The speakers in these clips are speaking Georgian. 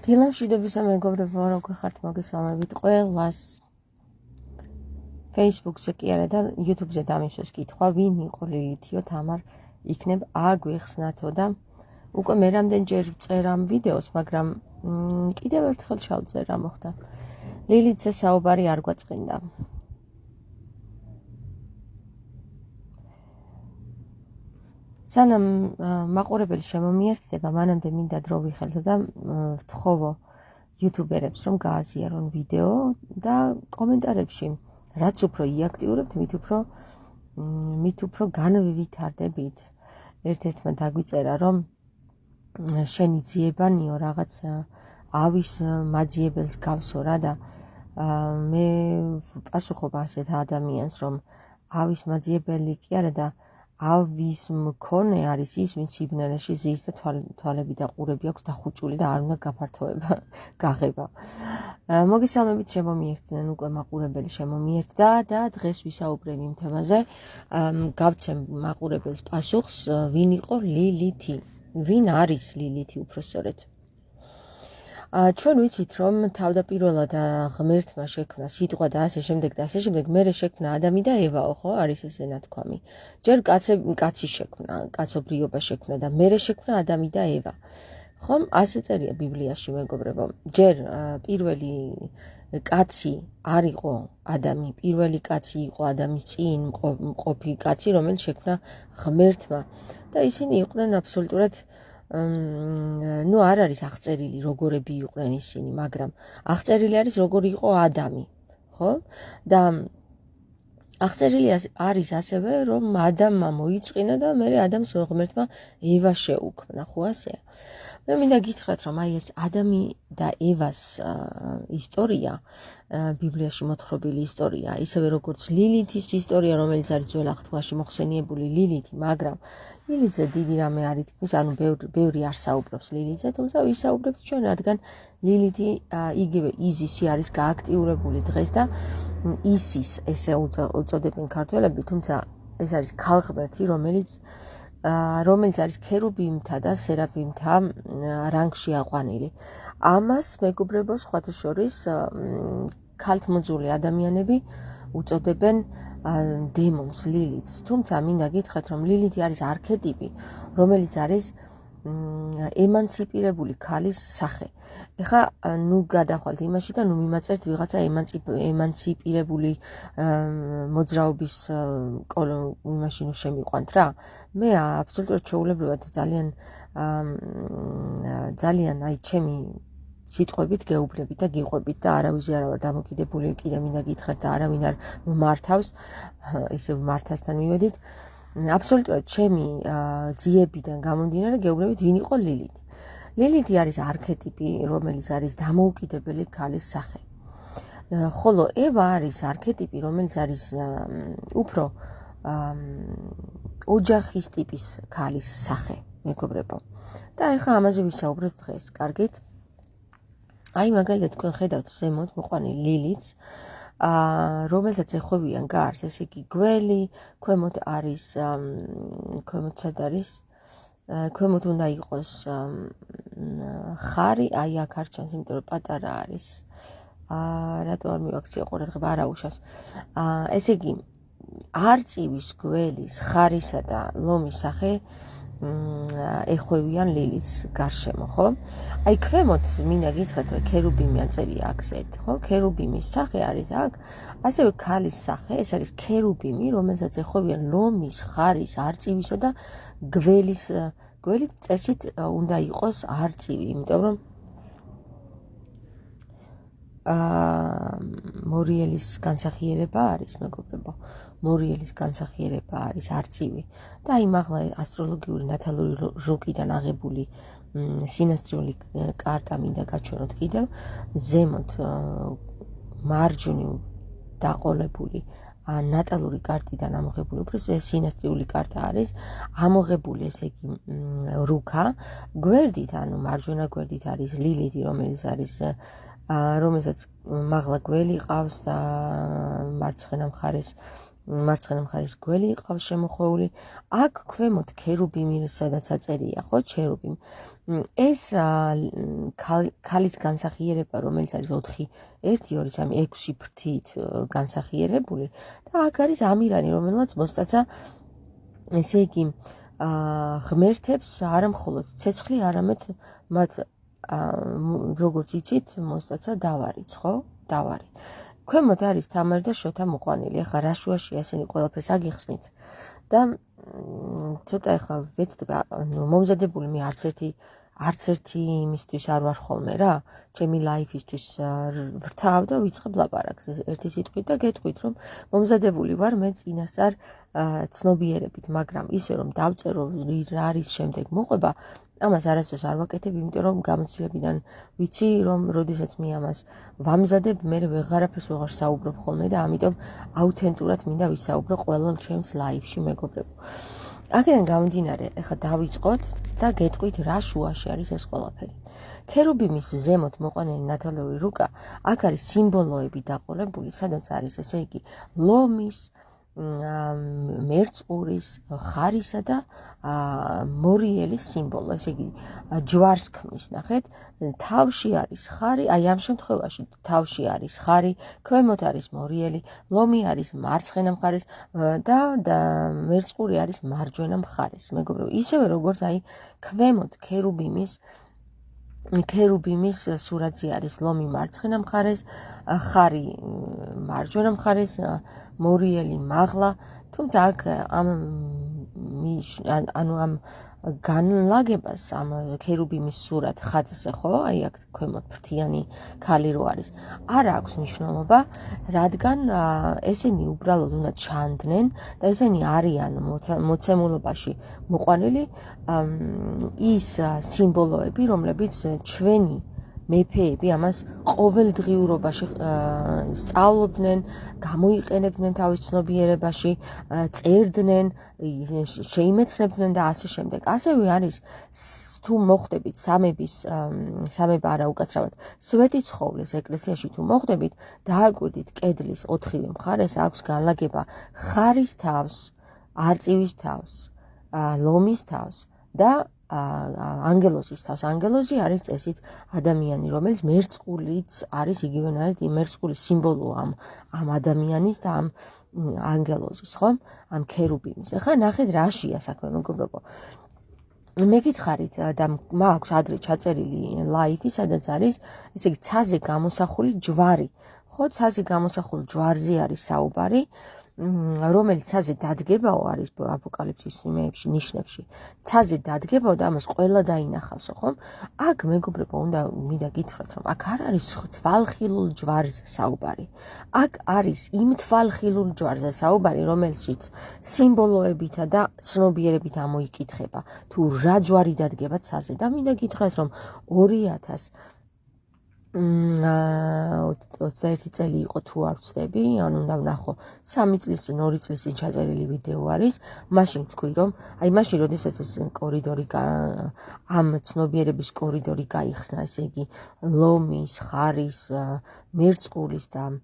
დილამშვიდობისა მეგობრებო, როგორ ხართ? მოგესალმებით ყველას. Facebook-ზე კი არა და YouTube-ზე დამისვეს კითხვა, ვინ იყო ლილითიო თამარ იქნებ აგვიხსნათო და უკვე მე რამდენჯერ წერამ ვიდეოს, მაგრამ კიდევ ერთხელ ჩავწერ რა მოხდა. ლილითზე საუბარი არ გვაწყინდა. სანამ მაყურებელი შემომიერთდება, მანამდე მინდა დრო ვიხელთო და ვთხოვო იუთუბერებს, რომ გააზიარონ ვიდეო და კომენტარებში რაც უფრო იაქტიურებთ, მით უფრო განვვითარდებით. ერთ-ერთმა დაგვიწერა, რომ შენი ძიებანიო რაღაც ავის მაძიებელს გავსო რა და მე პასუხობ ასეთ ადამიანს, რომ ავის მაძიებელი კი არა და ავის მქონე არის ის, ვინც სიბნელეში ზის და თვალები და ყურები აქვს დახუჭული და არ უნდა გაფართოება, გაღება. მოგესალმებით, შემომიერთდნენ უკვე მაყურებელი შემომიერტდა და დღეს ვისაუბრებ იმ თემაზე. გავცემ მაყურებელს პასუხს, ვინ იყო ლილითი, ვინ არის ლილითი უпроსწორედ. ჩვენ ვიცით, რომ თავდაპირველად ღმერთმა შექმნა სიტყვა და ასე შემდეგ და ასე შემდეგ, მერე შექმნა ადამი და ევაო, ხო, არის ესე ნათქვამი. ჯერ კაცი შექმნა, კაცობრიობა შექმნა და მერე შექმნა ადამი და ევა. ხომ, ასე წერია ბიბლიაში, მეგობრებო. ჯერ პირველი კაცი არ იყო ადამი, პირველი კაცი იყო ადამის წინ მყოფი კაცი, რომელიც შექმნა ღმერთმა და ისინი იყვნენ აბსოლუტურად არ არის აღწერილი როგორები იყვნენ ისინი, მაგრამ აღწერილი არის როგორი იყო ადამი, ხო? და აღწერილი არის ასევე, რომ ადამმა მოიწყინა და მერე ადამიანს ღმერთმა ევა შეუქმნა, ხო ასეა? მე მინდა გითხრათ, რომ აი ეს ადამი და ევას ისტორია, ბიბლიაში მოთხრობილი ისტორია, ისევე როგორც ლილითის ისტორია, რომელიც არის ძველ აღთქმაში მოხსენიებული ლილითი, მაგრამ ლილითზე დიდი რამე არ ითქმის, ანუ ბევრი არ საუბრობს ლილითზე, თუმცა ვისაუბრებთ ჩვენ, რადგან ლილითი იგივე იზისი არის გააქტიურებული დღეს და ისის ესე უწოდებენ ქართველები, თუმცა ეს არის ქალღმერთი, რომელიც არის ქერუბიმთა და სერაფიმთა რანგში აყვანილი. ამას მეგობრებო, სხვათა შორის ქალთმოძული ადამიანები უწოდებენ დემონს, ლილითს. თუმცა მინდა გითხრათ, რომ ლილითი არის არქეტიპი, რომელიც არის ემანციპირებული ქალის სახე. ეხლა გადახვალთ იმაში და მიმაწერთ ვიღაცა ემანციპირებული მოძრაობის იმაში შემიყვანთ რა. მე აბსოლუტურად ჩვეულებრივად ძალიან აი ჩემი სიტყვებით გეუბნებით და გიყვებით და არავის არ ვარ დამოკიდებული, კიდე მინდა გითხრათ და არავინ არ მართავს, ისე მართასთან მივედით. აბსოლუტურად ჩემი ძიებიდან გამომდინარე გეუბნებით, ვინ იყო ლილითი. ლილითი არის არქეტიპი, რომელიც არის დამოუკიდებელი ქალის სახე. ხოლო ევა არის არქეტიპი, რომელიც არის უფრო ოჯახის ტიპის ქალის სახე, მეგობრებო. და ეხლა ამაზე ვისაუბროთ დღეს, კარგით? აი მაგალითად თქვენ ხედავთ ზემოთ მოყვანილ ლილითს, რომელსაც ეხვევიან გარს, ესე იგი გველი, ქვემოთ არის, ქვემოთ სად არის? ქვემოთ უნდა იყოს ხარი, აი აქ არ ჩანს, იმიტომ რომ პატარა არის. რატო არ მივაქციე ყურადღება, არა უშავს. ესე იგი, არწივის, გველის, ხარისა და ლომის სახე ეხვევიან ლილითს გარშემო, ხო? აი ქვემოთ მინდა გითხრათ, რომ ქერუბიმი აწერია აქეთ, ხო? ქერუბიმის სახე არის აქ, ასევე ქალის სახე, ეს არის ქერუბიმი, რომელსაც ეხვევიან ლომის, ხარის, არწივისა და გველის. გველი წესით უნდა იყოს არწივი, იმიტომ რომ მორიელის განსახიერება არის, მეგობრებო. მორიელის განსახიერება არის არწივი. და აი მაღლა ასტროლოგიური ნათალური რუკიდან აღებული სინასტრიული კარტა მინდა გაჩვენოთ კიდევ. ზემოთ მარჯვნივ დაყოლებული ნატალური კარტიდან ამოღებული, უფრო სინასტრიული კარტა არის ამოღებული, ესე იგი რუკა. გვერდით, ანუ მარჯვენა გვერდით არის ლილითი, რომელსაც მაღლა გველი ყავს და მარცხენა მხარეს მარცხენა მხარის გველი ყავს შემოხვეული. აქ ქვემოთ ქერუბიმი, სადაც აწერია, ხო, ჩერუბიმ. ეს ქალის განსახიერება, რომელიც არის 4, 1, 2, 3, 6 ფრთით განსახიერებული და აქ არის ამირანი, რომელმაც მოსტაცა ესე იგი ღმერთებს არა მხოლოდ ცეცხლი, არამედ მათ როგორც იცით, მოსტაცა დავარიც, ხო? დავარი. ქვემოთ არის თამარ და შოთა მოყვანილი. ახლა რა შუაში ესენი ყველაფერს აგიხსნით და ცოტა ახლა ვეცდები, მომზადებული მე არც ერთი იმისთვის არ ვარ ხოლმე რა, ჩემი ლაიფისთვის ვრთავ და ვიწყებ ლაპარაკს ერთი სიტყვით და გეტყვით, რომ მომზადებული ვარ მე წინასწარ ცნობიერებით, მაგრამ ისე რომ დავწერო რა არის შემდეგ მოყვება, ამას არასდროს არ ვაკეთებ, იმიტომ რომ გამოცდილებიდან ვიცი, რომ როდესაც მე ამას ვამზადებ, მე ვეღარაფერს ვეღარ საუბრობ ხოლმე და ამიტომ აუთენტურად მინდა ვისაუბრო ყველა ჩემს ლაიფში, მეგობრებო. აქედან გამომდინარე, ახლა დავიწყოთ და გეტყვით რა შუაში არის ეს ყველაფერი. ქერუბიმის ზემოთ მოყვანილი ნათელური რუკა, აქ არის სიმბოლოები დაყოლებული, სადაც არის ესე იგი ლომის, მერწყურის, ხარისა და მორიელის სიმბოლო, ესე იგი ჯვარს ქმნის, ნახეთ, თავში არის ხარი, აი ამ შემთხვევაში თავში არის ხარი, ქვემოთ არის მორიელი, ლომი არის მარცხენა მხარეს და მერწყური არის მარჯვენა მხარეს. მეგობრებო, ისევე როგორც აი ქვემოთ ქერუბიმის სურათზე არის ლომი მარცხენა მხარეს, ხარი მარჯვენა მხარეს, მორიელი მაღლა, თუმცა აქ ამ განლაგებას ამ ქერუბიმის სურათ ხატზე, ხო, აი აქ ქვემოთ ფრთიანი ქალი რო არის, არ აქვს მნიშვნელობა, რადგან ესენი უბრალოდ უნდა ჩანდნენ და ესენი არიან მოცემულობაში მოყვანილი ის სიმბოლოები, რომლებიც ჩვენი მეფეები ამას ყოველდღიურობაში სწავლობდნენ, გამოიყენებდნენ თავის ცნობიერებაში, წერდნენ, შეიმეცნებდნენ და ასე შემდეგ. ასევე არის თუ მოხვდებით სამება არა უკაცრავად, სვეტიცხოვლის ეკლესიაში თუ მოხვდებით, დააკვირდით კედლის 4-ვე მხარეს აქვს განლაგება ხარის თავს, არწივის თავს, ლომის თავს და ანგელოზის თავს. ანგელოზი არის წესით ადამიანი, რომელიც მერწყულიც არის იგივენაირად მერწყულის სიმბოლოა ამ ადამიანის და ამ ანგელოზის, ხო? ამ ქერუბიმის. ახლა ნახეთ რაშია საქმე, მეგობრებო. მეკითხარით და მაქვს ადრე ჩაწერილი ლაიფი, სადაც არის, ესე იგი ცაზე გამოსახული ჯვარი. ხო, ცაზე გამოსახული ჯვარზე არის საუბარი, რომელიც ცაზე დადგებაო არის აპოკალიფსის ნიშნებში. ცაზე დადგებაო და ამას ყველა დაინახავსო, ხომ? აქ მეგობრებო, მინდა გითხრათ, რომ აქ არ არის თვალხილულ ჯვარზე საუბარი. აქ არის იმ თვალხილულ ჯვარზე საუბარი, რომელშიც სიმბოლოებითა და ცნობიერებით ამოიკითხება, თუ რა ჯვარი დადგება ცაზე და მინდა გითხრათ, რომ 2021 წელი იყო თუ არ ვცდები, ანუ უნდა ვნახო 3 წლის წინ, 2 წლის წინ ჩაწერილი ვიდეო არის, მაშინ ვთქვი, რომ აი მაშინ როდესაც ეს კორიდორი ამ ცნობიერების კორიდორი გაიხსნა, ესე იგი ლომის, ხარის, მერწყულის და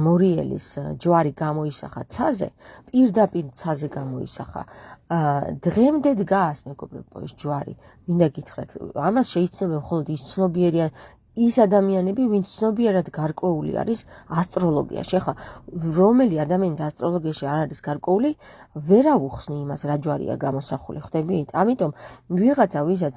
მორიელის ჯვარი გამოისახა ცაზე, პირდაპირ ცაზე გამოისახა. დღემდე დგას, მეგობრებო, ეს ჯვარი. მინდა გითხრათ, ამას შეიცნობენ მხოლოდ ის ცნობიერია ის ადამიანები, ვინც ცნობიერად გარკვეული არის ასტროლოგიაში. ახლა რომელი ადამიანის ასტროლოგიაში არ არის გარკვეული, ვერა უხსნი იმას რა ჯვარია გამოსახული, ხვდებით? ამიტომ ვიღაცა, ვისაც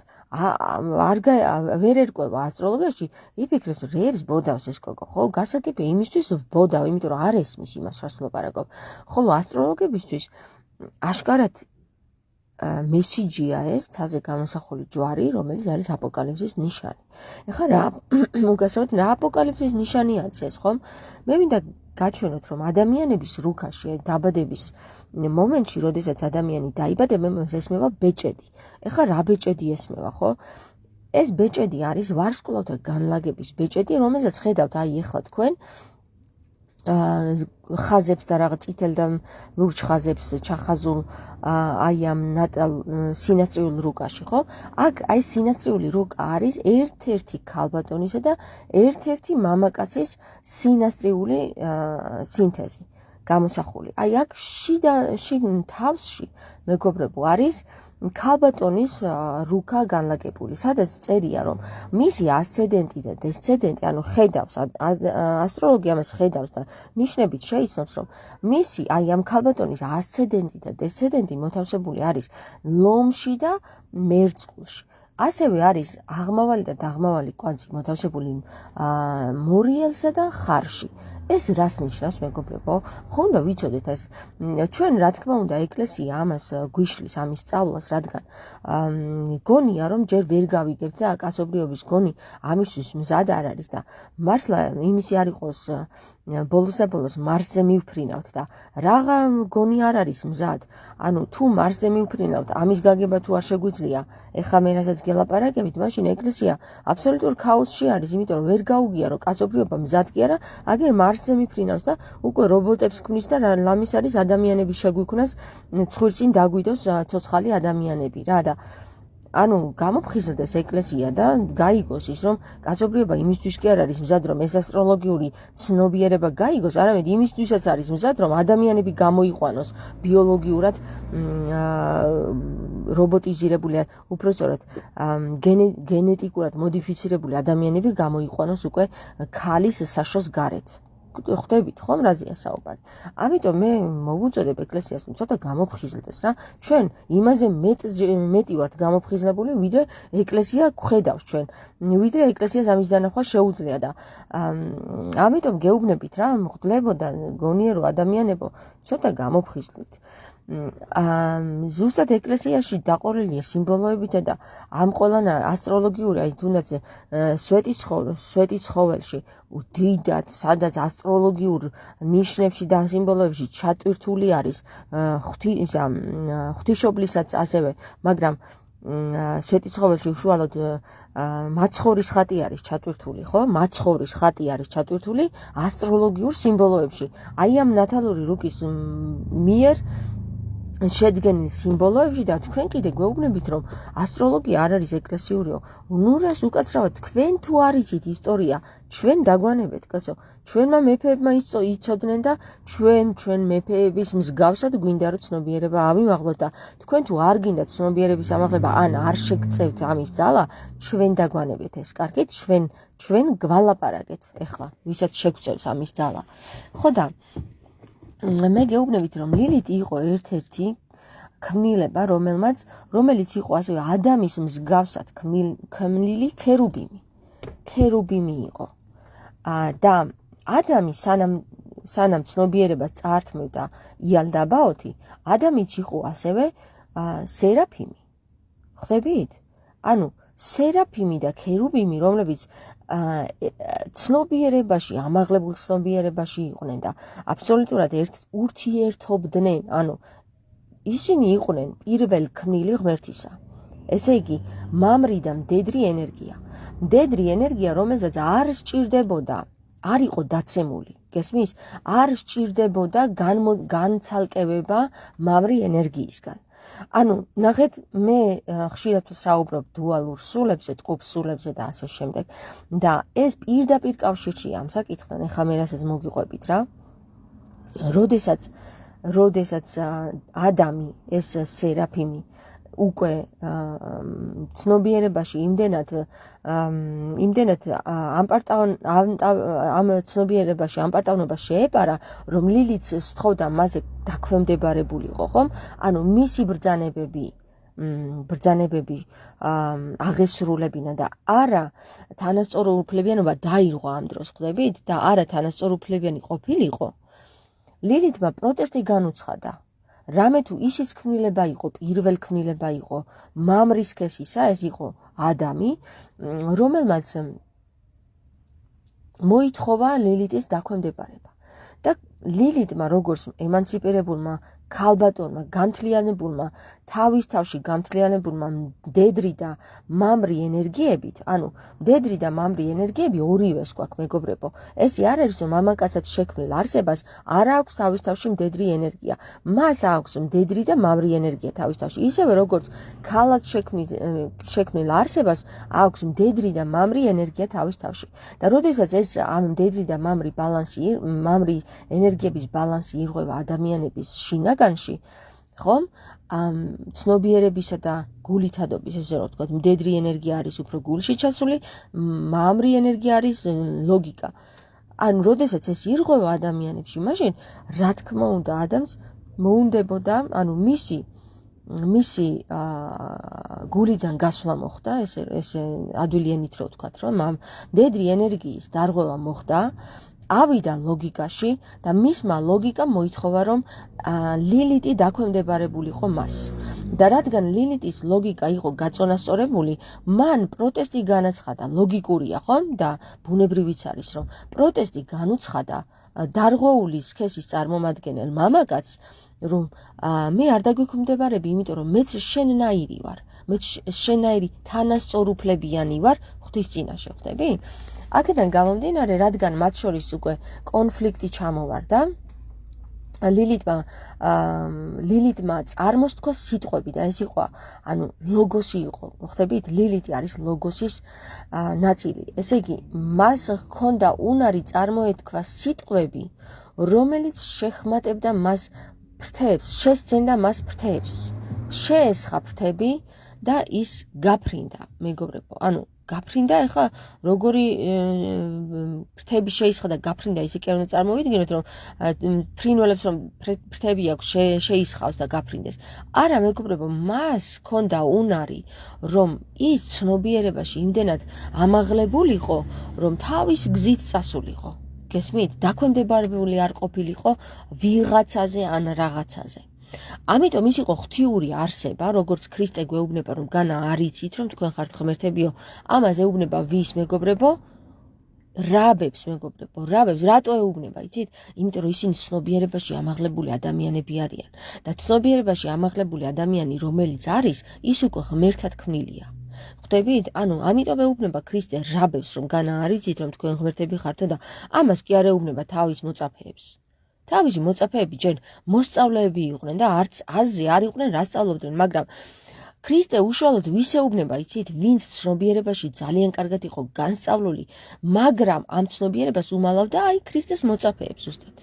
ვერ ერკვევა ასტროლოგიაში, იფიქრებს, რეებს ბოდავს ეს გოგო, ხო? გასაგებია იმისთვის ვბოდავ, იმიტომ რომ არ ესმის იმას, რას ვლაპარაკობ. ხოლო ასტროლოგებისთვის აშკარად მესიჯია ეს ცაზე გამოსახული ჯვარი, რომელიც არის აპოკალიფსის ნიშანი. ეხლა რა უკაცრავად რა აპოკალიფსის ნიშანი არის ეს, ხომ? მე მინდა გაჩვენოთ, რომ ადამიანების რუკაში, დაბადების მომენტში, როდესაც ადამიანი დაიბადება, მას ესმევა ბეჭედი. ეხლა რა ბეჭედი ესმევა, ხო? ეს ბეჭედი არის ვარსკვლავთა განლაგების ბეჭედი, რომელსაც ხედავთ აი ეხლა თქვენ ხაზებს და რაღაც წითელ და ლურჯ ხაზებს ჩახაზულ აი ამ სინასტრიულ რუკაში, ხო? აქ აი სინასტრიული რუკა არის ერთ-ერთი ქალბატონისა და ერთ-ერთი მამაკაცის სინასტრიული სინთეზი. გამოსახული. აი აქ შიგნ თავში მეგობრებო არის ქალბატონის რუქა განლაგებული, სადაც წერია, რომ მისი ასცედენტი და დესცედენტი, ანუ ხედავს, ასტროლოგი ამას ხედავს და ნიშნებით შეიცნობს, რომ მისი აი ამ ქალბატონის ასცედენტი და დესცედენტი მოთავსებული არის ლომში და მერწყულში. ასევე არის აღმავალი და დაღმავალი კვანძი მოთავსებული მორიელსა და ხარში. ეს რას ნიშნავს მეგობრებო? ხო უნდა ვიცოდეთ ეს. ჩვენ რა თქმა უნდა ეკლესია ამას გვიშლის ამის სწავლას, რადგან გონია რომ ჯერ ვერ გავიგებთ და კაცობრიობის გონი ამისთვის მზად არ არის და მართლა იმისი არ იყოს ბოლოს და ბოლოს მარსზე მივფრინავთ და რაღა გონი არ არის მზად. ანუ თუ მარსზე მივფრინავთ, ამის გაგება თუ არ შეგვიძლია, ეხლა მე რასაც გელაპარაკებით, მაშინ ეკლესია აბსოლუტურ ქაოსში არის, იმიტომ რომ ვერ გაუგია რომ კაცობრიობა მზად კი არა, აგერ მარსზე მიფრინავს და უკვე რობოტებს ქმნის და ლამის არის ადამიანები შეგვიქმნას ცხვირწინ დაგვიდოს ცოცხალი ადამიანები რა და ანუ გამოფხიზლდეს ეკლესია და გაიგოს ის რომ კაცობრიობა იმისთვის კი არ არის მზად რომ ეს ასტროლოგიური ცნობიერება გაიგოს, არამედ იმისთვისაც არის მზად რომ ადამიანები გამოიყვანოს ბიოლოგიურად რობოტიზირებული, უпростоრად გენეტიკურად მოდიფიცირებული ადამიანები გამოიყვანოს უკვე ქალის საშოს გარეთ. ხვდებით ხომ რაზეა საუბარი. ამიტომ მე მოვუწოდებ ეკლესიას ცოტა გამოფხიზლდეს რა. ჩვენ იმაზე მეტი ვართ გამოფხიზლებული, ვიდრე ეკლესია გვხედავს ჩვენ. ვიდრე ეკლესიას ამის დანახვა შეუძლია და ამიტომ გეუბნებით რა, მღვდლებო და გონიერო ადამიანებო, ცოტა გამოფხიზლდით. ზუსტად ეკლესიაში დაყოლილია სიმბოლოებით და ამ ყველან ასტროლოგიური, აი თუნდაც სვეტი ცხოველში დიდად, სადაც ასტროლოგიურ ნიშნებში და სიმბოლოებში ჩატვირთული არის ღვთისმშობლისაც ასევე, მაგრამ სვეტი ცხოველში უშუალოდ მაცხოვრის ხატი არის ჩატვირთული, ხო? მაცხოვრის ხატი არის ჩატვირთული ასტროლოგიურ სიმბოლოებში. აი ამ ნათალური რუკის მიერ შედგენილ სიმბოლოებში და თქვენ კიდე გვეუბნებით რომ ასტროლოგია არ არის ეკლესიურიო. ნუ რას უკაცრავად თქვენ თუ არ იცით ისტორია, ჩვენ დაგვანებეთ, კაცო. ჩვენმა მეფეებმა იცოდნენ და ჩვენ მეფეების მსგავსად გვინდა რომ ცნობიერება ავიმაღლოთ და თქვენ თუ არ გინდათ ცნობიერების ამაღლება ან არ შეგწევთ ამის ძალა, ჩვენ დაგვანებეთ ეს. კარგით? ჩვენ გვალაპარაკეთ ეხლა, ვისაც შეგვწევს ამის ძალა. ხო და მე გეუბნებით რომ ლილით იყო ერთ-ერთი ქმნილება, რომელიც იყო ასევე ადამის მსგავსად ქმნილი ქერუბიმი იყო. და ადამი სანამ ცნობიერებას წაართმევდა იალდაბაოთი, ადამიც იყო ასევე სერაფიმი. ხვდებით? ანუ სერაფიმი და ქერუბიმი, რომლებიც ცნობიერებაში, ამაღლებულ ცნობიერებაში იყვნენ და აბსოლუტურად ურთიერთობდნენ, ანუ ისინი იყვნენ პირველ ქმნილი ღმერთისა. ესე იგი, მამრი და მდედრი ენერგია, რომელსაც არ სჭირდებოდა, არ იყო დაცემული, გესმის? არ სჭირდებოდა განცალკევება მამრი ენერგიისგან. ანუ ნახეთ, მე ხშირად საუბრობ დუალურ სულებზე, ტყუპ სულებზე და ასე შემდეგ და ეს პირდაპირ კავშირშია ამ საკითხთან, ეხლა მე რასაც მოგიყვებით რა. როდესაც ადამი, ეს სერაფიმი უკვე ცნობიერებაში იმდენად ამ ცნობიერებაში ამპარტავნობა შეეპარა, რომ ლილიც სთხოვდა მასზე დაქვემდებარებულიყო, ხომ? ანუ მისი ბრძანებები აღესრულებინა და არა თანასწორუფლებიანობა დაირღვა ამ დროს, ხვდებით? და არა თანასწორუფლებიანი ყოფილიყო. ლილითმა პროტესტი განუცხადა. რამე თუ ისიც ქმნილება იყო, პირველ ქმნილება იყო მამრის სქესისა, ეს იყო ადამი, რომელმაც მოითხოვა ლილიტის დაქვემდებარება. და ლილიტმა როგორც ემანციპირებულმა ქალბატონმა გამთლიანებულმა თავის თავში გამთლიანებულმა მდედრი და მამრი ენერგიებით, ანუ მდედრი და მამრი ენერგიები ორივეს გვაქვს მეგობრებო. ეს არ არის რომ მამაკაცად შექმნილ არსებას არ აქვს თავის თავში მდედრი ენერგია. მას აქვს მდედრი და მამრი ენერგია თავის თავში. ისევე როგორც ქალად შექმნილ არსებას აქვს მდედრი და მამრი ენერგია თავის თავში. და როდესაც ეს ამ მდედრი და მამრი ენერგიების ბალანსი ირღვევა ადამიანების შინაგანში, ხომ? ცნობიერებისა და გულითადობის, ესე რომ ვთქვათ, მდედრი ენერგია არის უფრო გულში ჩასული, მამრი ენერგია არის ლოგიკა. ანუ როდესაც ეს ირღვევა ადამიანებში, მაშინ რა თქმა უნდა ადამიანს მოუნდებოდა, ანუ მისი გულიდან გასვლა მოხდა, ესე ადვილიანით რო ვთქვათ, რომ ამ მდედრი ენერგიის დარღვევა მოხდა, ავიდა ლოგიკაში და მისმა ლოგიკამ მოითხოვა, რომ ლილიტი დაქვემდებარებულიყო მას. და რადგან ლილიტის ლოგიკა იყო გაწონასწორებული, მან პროტესტი განაცხადა, ლოგიკურია, ხომ? და ბუნებრივიც არის, რომ პროტესტი განუცხადა დარღვეული სქესის წარმომადგენელ მამაკაცს, რომ მე არ დაგვიქვემდებარები, იმიტომ რომ მეც შენნაირი ვარ, მეც შენნაირი თანასწორუფლებიანი ვარ ღვთის წინაშე, ხვდები? აქედან გამომდინარე, რადგან მათ შორის უკვე კონფლიქტი ჩამოვარდა, ლილიტმა წარმოსთქვა სიტყვები და ეს იყო, ანუ ლოგოსი იყო, ხვდებით? ლილიტი არის ლოგოსის ნაწილი. ესე იგი, მას ჰქონდა უნარი წარმოეთქვა სიტყვები, რომელიც შეხმატებდა მას ფრთებს, შესცენდა მას ფრთებს. შეესხა ფრთები და ის გაფრინდა, მეგობრებო. ანუ გაფრინდა, ეხლა როგორი ფრთები შეისხა და გაფრინდა, ისე კი არ უნდა წარმოვიდგინოთ, რომ ფრინველებს რომ ფრთები აქვს შეისხავს და გაფრინდეს. არა, მეგობრებო, მას ჰქონდა უნარი, რომ ის ცნობიერებაში იმდენად ამაღლებულიყო, რომ თავის გზით წასულიყო. გესმით? დაქვემდებარებული არ ყოფილიყო ვიღაცაზე ან რაღაცაზე. ამიტომ ის იყო ღვთიური არსება, როგორც ქრისტე გვეუბნება, რომ განა არ იცით, რომ თქვენ ხართ ღმერთებიო, ამას ეუბნება ვის, მეგობრებო? რაბებს, მეგობრებო, რაბებს. რატო ეუბნება, იცით? იმიტომ რომ ისინი ცნობიერებაში ამაღლებული ადამიანები არიან და ცნობიერებაში ამაღლებული ადამიანი, რომელიც არის, ის უკვე ღმერთად ქმნილია. ხვდებით? ანუ ამიტომ ეუბნება ქრისტე რაბებს, რომ განა არ იცით, რომ თქვენ ღმერთები ხართო და ამას კი არ ეუბნება თავის მოწაფეებს. თავისი მოწაფეები ჯერ მოსწავლეები იყვნენ და არც აზზე არ იყვნენ რა სწავლობდნენ, მაგრამ ქრისტე უშუალოდ ვის ეუბნება, იცით, ვინც ცნობიერებაში ძალიან კარგად იყო განსწავლული, მაგრამ ამ ცნობიერებას უმალავდა აი ქრისტეს მოწაფეებს ზუსტად.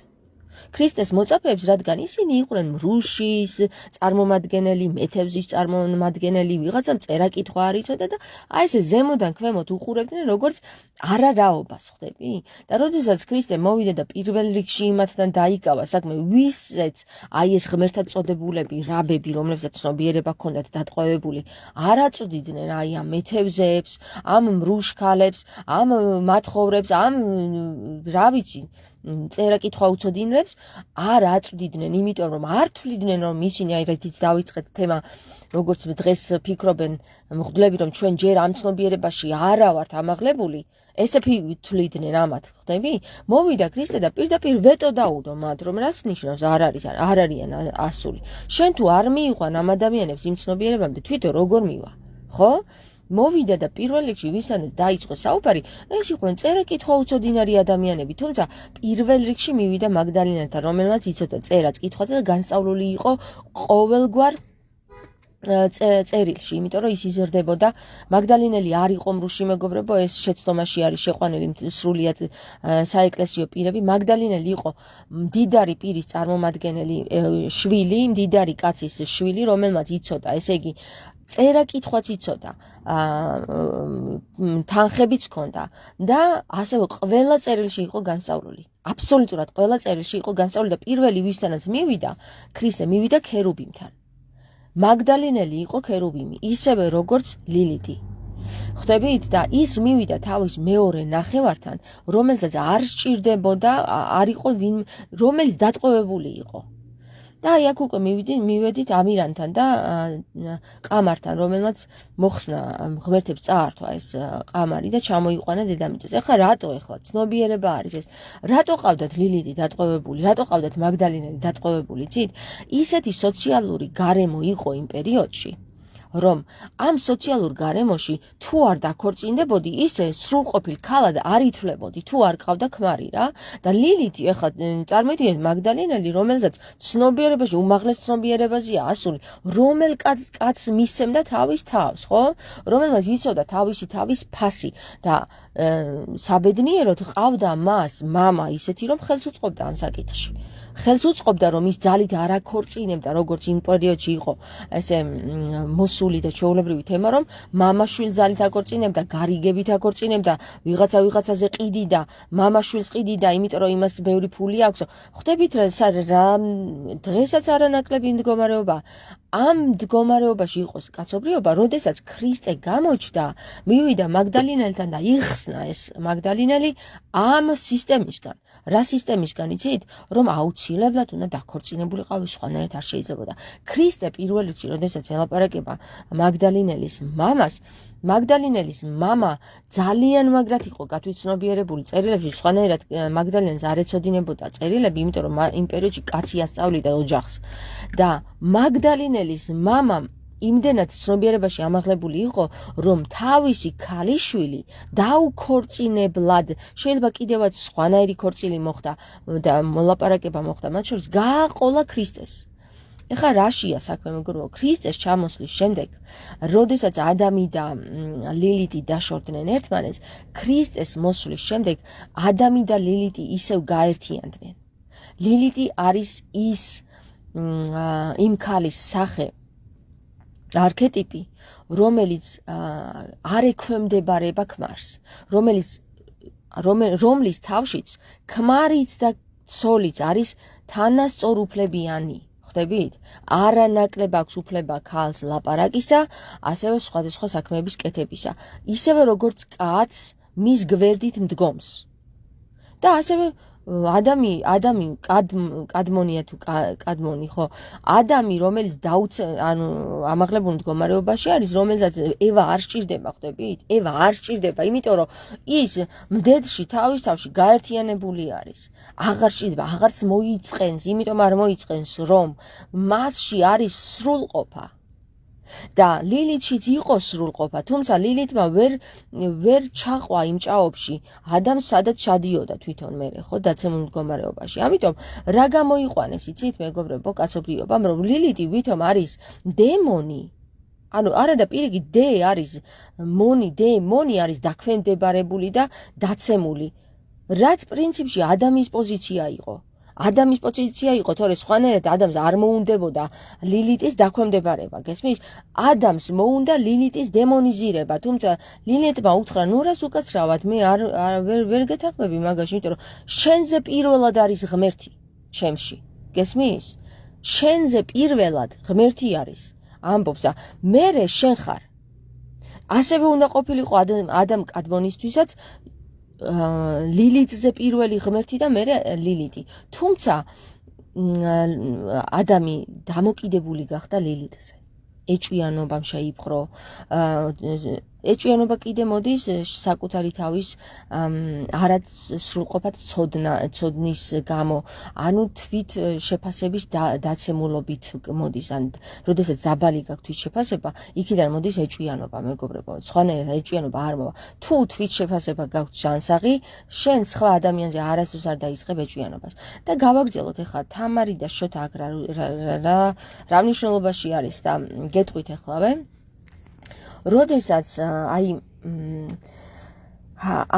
ქრისტეს მოწაფეებს, რადგან ისინი იყვნენ მრუშის წარმომადგენელი, მეთევზის წარმომადგენელი, ვიღაცამ წერა-კითხვა არ იცოდა და აი ესე ზემოდან ქვემოთ უყურებდნენ როგორც არარაობას, ხვდები? და როდესაც ქრისტე მოვიდა და პირველ რიგში იმათთან დაიკავა საქმე, ვისაც აი ეს ღმერთად წოდებულები, რაბები, რომლებსაც ცნობიერება ჰქონდათ დატყვევებული, არ აწვდიდნენ აი ამ მეთევზეებს, ამ მრუშქალებს, ამ მათხოვრებს, ამ რა ვიცი, წერა-კითხვა უცოდინრებს არ აწვდიდნენ, იმიტომ რომ არ თვლიდნენ, რომ ისინი აი რითიც დავიწყეთ თემა, როგორც დღეს ფიქრობენ მღვდლები, რომ ჩვენ ჯერ ამ ცნობიერებაში არა ვართ ამაღლებული, ესე თვლიდნენ ამათ, ხვდები? მოვიდა ქრისტე და პირდაპირ ვეტო დაუდო მათ, რომ რას ნიშნავს არ არიან ასული. შენ თუ არ მიიყვან ამ ადამიანებს იმ ცნობიერებამდე, თვითონ როგორ მივა, ხო? მოვიდა და პირველ რიგში ვისანაც დაიწყო საუბარი, ეს იყვნენ წერა-კითხვა უცოდინარი ადამიანები, თუმცა პირველ რიგში მივიდა მაგდალინელთან, რომელმაც იცოდა წერაც კითხვაძე და განსწავლული იყო ყოველგვარ წერილში, იმიტომ რომ ის იზრდებოდა. მაგდალინელი არ იყო მრუში, მეგობრებო, ეს შეცდომაში არის შეყვანილი სრულიად საეკლესიო პირები. მაგდალინელი იყო მდიდარი პირის წარმომადგენელი შვილი, მდიდარი კაცის შვილი, რომელმაც იცოდა, ესე იგი წერა-კითხვაც იცოდა, თანხებიც ჰქონდა და ასევე ყველა წერილში იყო განსწავლული. აბსოლუტურად ყველა წერილში იყო განსწავლული და პირველი ვისთანაც მივიდა, ქრისტე მივიდა ქერუბიმთან. მაგდალინელი იყო ქერუბიმი, ისევე როგორც ლილიტი. ხვდებით? და ის მივიდა თავის მეორე ნახევართან, რომელსაც არ სჭირდებოდა, არ იყო რომელიც დატყვევებული იყო. და აი აქ უკვე მივედით ამირანთან და ყამართან, რომელმაც მოხსნა ღმერთებს წაართვა ეს ყამარი და ჩამოიყვანა დედამიწაზე. ახლა რატო ახლა ცნობიერება არის ეს? რატო ყავდათ ლილიტი დატყვევებული? რატო ყავდათ მაგდალინელი დატყვევებული? იცით? ისეთი სოციალური გარემო იყო იმ პერიოდში, რომ ამ სოციალურ გარემოში თუ არ დაქორწინდებოდი, ისე სრულყოფილ ქალად არ ითვლებოდი, თუ არ ყავდა ქმარი რა. და ლილითი ახლა წარმოიდგინეთ მაგდალინელი, რომელსაც ცნობიერებაში უმაღლეს ცნობიერებაზეა ასული, რომელ კაცს მისცემდა თავის თავს, ხო? რომელმაც იცოდა თავისი თავის ფასი და საბედნიეროდ ყავდა მას მამა ისეთი, რომ ხელს უწყობდა ამ საკითხში. ხელს უწყობდა, რომ ის ძალით არ აქორწინებდა, როგორც იმ პერიოდში იყო ესე მოსული და ჩვეულებრივი თემა, რომ მამაშვილს ძალით აქორწინებდა, გარიგებით აქორწინებდა, ვიღაცაზე ყიდიდა, მამაშვილს ყიდიდა, იმიტომ რომ იმას ბევრი ფული აქვს. ხვდებით რა დღესაც არანაკლები მდგომარეობა. ამ მდგომარეობაში იყოს კაცობრიობა, როდესაც ქრისტე გამოჩნდა, მივიდა მაგდალინელთან და იხსნა ეს მაგდალინელი ამ სისტემისგან. რა სისტემისგან იცით? რომ აუცილებლად უნდა დაქორწინებულიყავი, სხვანაირად არ შეიძლებოდა. ქრისტე პირველ რიგში, როდესაც ელაპარაკება მაგდალინელის მამას, მაგდალინელის მამა ძალიან მაგრად იყო გათვითცნობიერებული წერილებში, სხვანაირად მაგდალინელს არ ეცოდინებოდა წერილები, იმიტომ რომ იმ პერიოდში კაცი ასწავლიდა ოჯახს. და მაგდალინელის მამამ იმდენად ცნობიერებაში ამაღლებული იყო, რომ თავისი ქალიშვილი დაუქორწინებლად, შეიძლება კიდევაც სხვანაირი ქორწილი მოხდა და მოლაპარაკება მოხდა მათ შორის, გააყოლა ქრისტეს. ეხლა რაშია საქმე მეგობრებო? ქრისტეს ჩამოსვლის შემდეგ, როდესაც ადამი და ლილიტი დაშორდნენ ერთმანეთს, ქრისტეს მოსვლის შემდეგ ადამი და ლილიტი ისევ გაერთიანდნენ. ლილიტი არის ის იმ ქალის სახე, არქეტიპი, რომელიც არ ექვემდებარება ქმარს, რომლის თავშიც ქმარიც და ცოლიც არის თანასწორუფლებიანი. ხვდებით? არანაკლებ აქვს უფლება ქალს ლაპარაკისა, ასევე სხვადასხვა საქმეების კეთებისა, ისევე როგორც კაცს მის გვერდით მდგომს. და ასევე ადამი კადმონია თუ კადმონი, ხო? ადამი, რომელიც ამაღლებულ მდგომარეობაში არის, რომელსაც ევა არ სჭირდება, ხვდებით? ევა არ სჭირდება, იმიტომ რომ ის მდედრში თავის თავში გაერთიანებული არის. აღარ სჭირდება, აღარც მოიწყენს, იმიტომ არ მოიწყენს, რომ მასში არის სრულყოფა. და ლილითშიც იყო სრულყოფა, თუმცა ლილითმა ვერ ჩაყვა იმ ჭაობში ადამს, სადაც ჩადიოდა თვითონ მერე, ხო, დაცემულ მდგომარეობაში. ამიტომ რა გამოიყვანეს, იცით, მეგობრებო, კაცობრიობამ, რომ ლილითი ვითომ არის დემონი, ანუ არა და პირიქით დემონი არის დაქვემდებარებული და დაცემული, რაც პრინციპში ადამის პოზიცია იყო. ადამის პოზიცია იყო, თორე სხვანაირად ადამიანს არ მოუნდებოდა ლილიტის დაქვემდებარება, გესმის? ადამიანს მოუნდა ლილიტის დემონიზირება, თუმცა ლილიტმა უთხრა, ნუ რას უკაცრავად, მე ვერ გეთანხმები მაგაში, იმიტომ რომ შენზე პირველად არის ღმერთი ჩემში, გესმის? შენზე პირველად ღმერთი არის, ამბობს და მერე შენ ხარ. ასევე უნდა ყოფილიყო ადამ კადმონისთვისაც ლილიტზე პირველი ღმერთი და მერე ლილიტი. თუმცა ადამი დამოკიდებული გახდა ლილიტზე. ეჭვიანობამ შეიპყრო. ეჭვიანობა კიდე მოდის საკუთარი თავის არაც სრულყოფად ცოდნის გამო, ანუ თვით შეფასების დაცემულობით მოდის, ან როდესაც დაბალი გაქვს თვით შეფასება, იქიდან მოდის ეჭვიანობა, მეგობრებო. სხვანაირად ეჭვიანობა არ მოვა. თუ თვით შეფასება გაქვს ჯანსაღი, შენ სხვა ადამიანზე არასდროს არ დაიწყებ ეჭვიანობას. და გავაგრძელოთ ახლა თამარი და შოთა აქ რა მნიშვნელობაში არის და გეტყვით ახლავე. როდესაც აი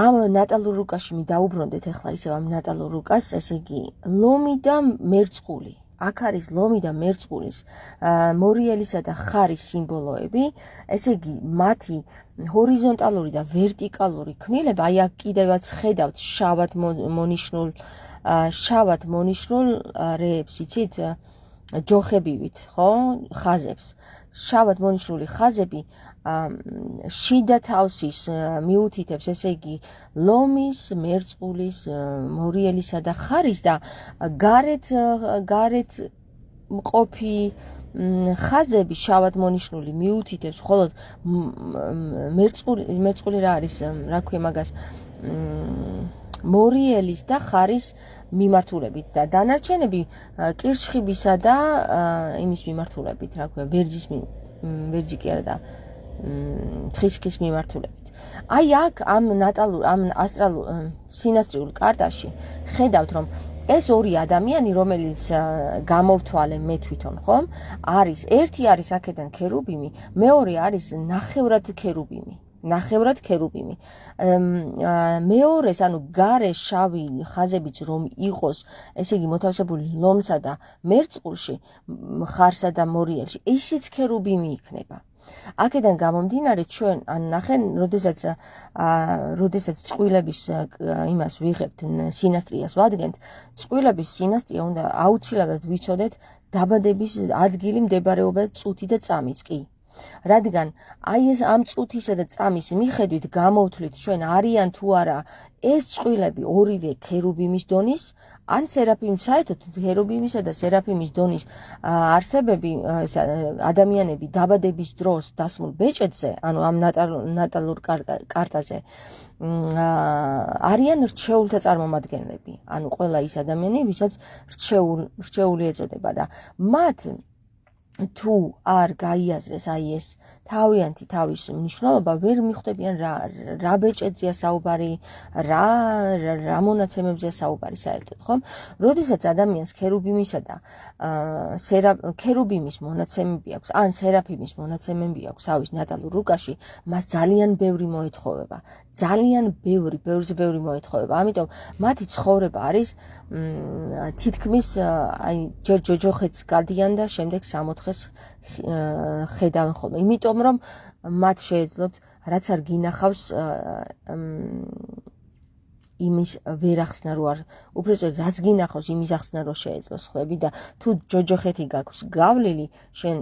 ამ ნატალურ რუკაში დაუბრუნდეთ ახლა ისევ ამ ნატალურ რუკას, ესე იგი ლომი და მერწყული. აქ არის ლომი და მერწყულის მორიელისა და ხარის სიმბოლოები, ესე იგი მათი ჰორიზონტალური და ვერტიკალური ქმნილება, აი აქ კიდევაც ხედავთ შავად მონიშნულ რეებს, იცით, ჯოხებივით, ხო, ხაზებს. შავად მონიშნული ხაზები შიდა თავსის მიუთითებს, ესე იგი ლომის, მერწყულის, მორიელისა და ხარის და გარეთ მყოფი ხაზები შავად მონიშნული მიუთითებს მხოლოდ მერწყული რა არის, რა ქვია მაგას, მორიელის და ხარის მიმართულებით და დანარჩენები კირჩხიბისა და იმის მიმართულებით, რა ქვია, ვერძი კი არა და ცხისქის მიმართულებით. აი აქ ამ ასტრალურ სინასტრიულ კარტაში ხედავთ, რომ ეს ორი ადამიანი, რომელიც გამოვთვალე მე თვითონ, ხომ? ერთი არის აქედან ქერუბიმი, მეორე არის ნახევრად ქერუბიმი. მეორეს, ანუ გარე შავი ხაზებიც რომ იყოს, ესე იგი მოთავსებული ლომსა და მერწყულში, ხარსა და მორიელში, ისიც ქერუბიმი იქნება. აქედან გამომდინარე ჩვენ ნახენ, როდესაც წყვილების იმას ვიღებთ, სინასტრიას ვადგენთ, წყვილების სინასტრია უნდა აუცილებლად ვიცოდეთ დაბადების ადგილი, მდებარეობა, წუთი და წამიც კი. რადგან აი ეს ამ წუთისა და წამის მიხედვით გამოვთვლით ჩვენ არიან თუ არა ეს წყვილები ორივე ქერუბიმის დონის, ან საერთოდ ქერუბიმისა და სერაფიმის დონის არსებები, ადამიანები დაბადების დროს დასმულ ბეჭედზე, ანუ ამ ნატალურ კარტაზე არიან რჩეულთა წარმომადგენლები, ანუ ყველა ის ადამიანი, ვისაც რჩეული ეწოდება და მათ თუ არ გაიაზრეს აი ეს თავიანთი თავის მნიშვნელობა, ვერ მიხვდებიან რა ბეჭედზეა საუბარი, რა მონაცემებზეა საუბარი საერთოდ, ხომ? როდესაც ადამიანს ქერუბიმისა და ქერუბიმის მონაცემები აქვს, ან სერაფიმის მონაცემები აქვს თავის ნატალურ რუკაში, მას ძალიან ბევრი მოეთხოვება. ბევრზე ბევრი მოეთხოვება. ამიტომ მათი ცხოვრება არის თითქმის ჯერ ჯოჯოხეთს გადიან და შემდეგ 60-ს ხედავენ ხოლმე. იმიტომ რომ მათ შეეძლოთ, რაც არ გინახავს იმის ვერ ახსნა რო არ, უბრალოდ რაც გინახავს იმის ახსნა რო შეეძლოს ხლები და თუ ჯოჯოხეთი გაქვს გავლილი, შენ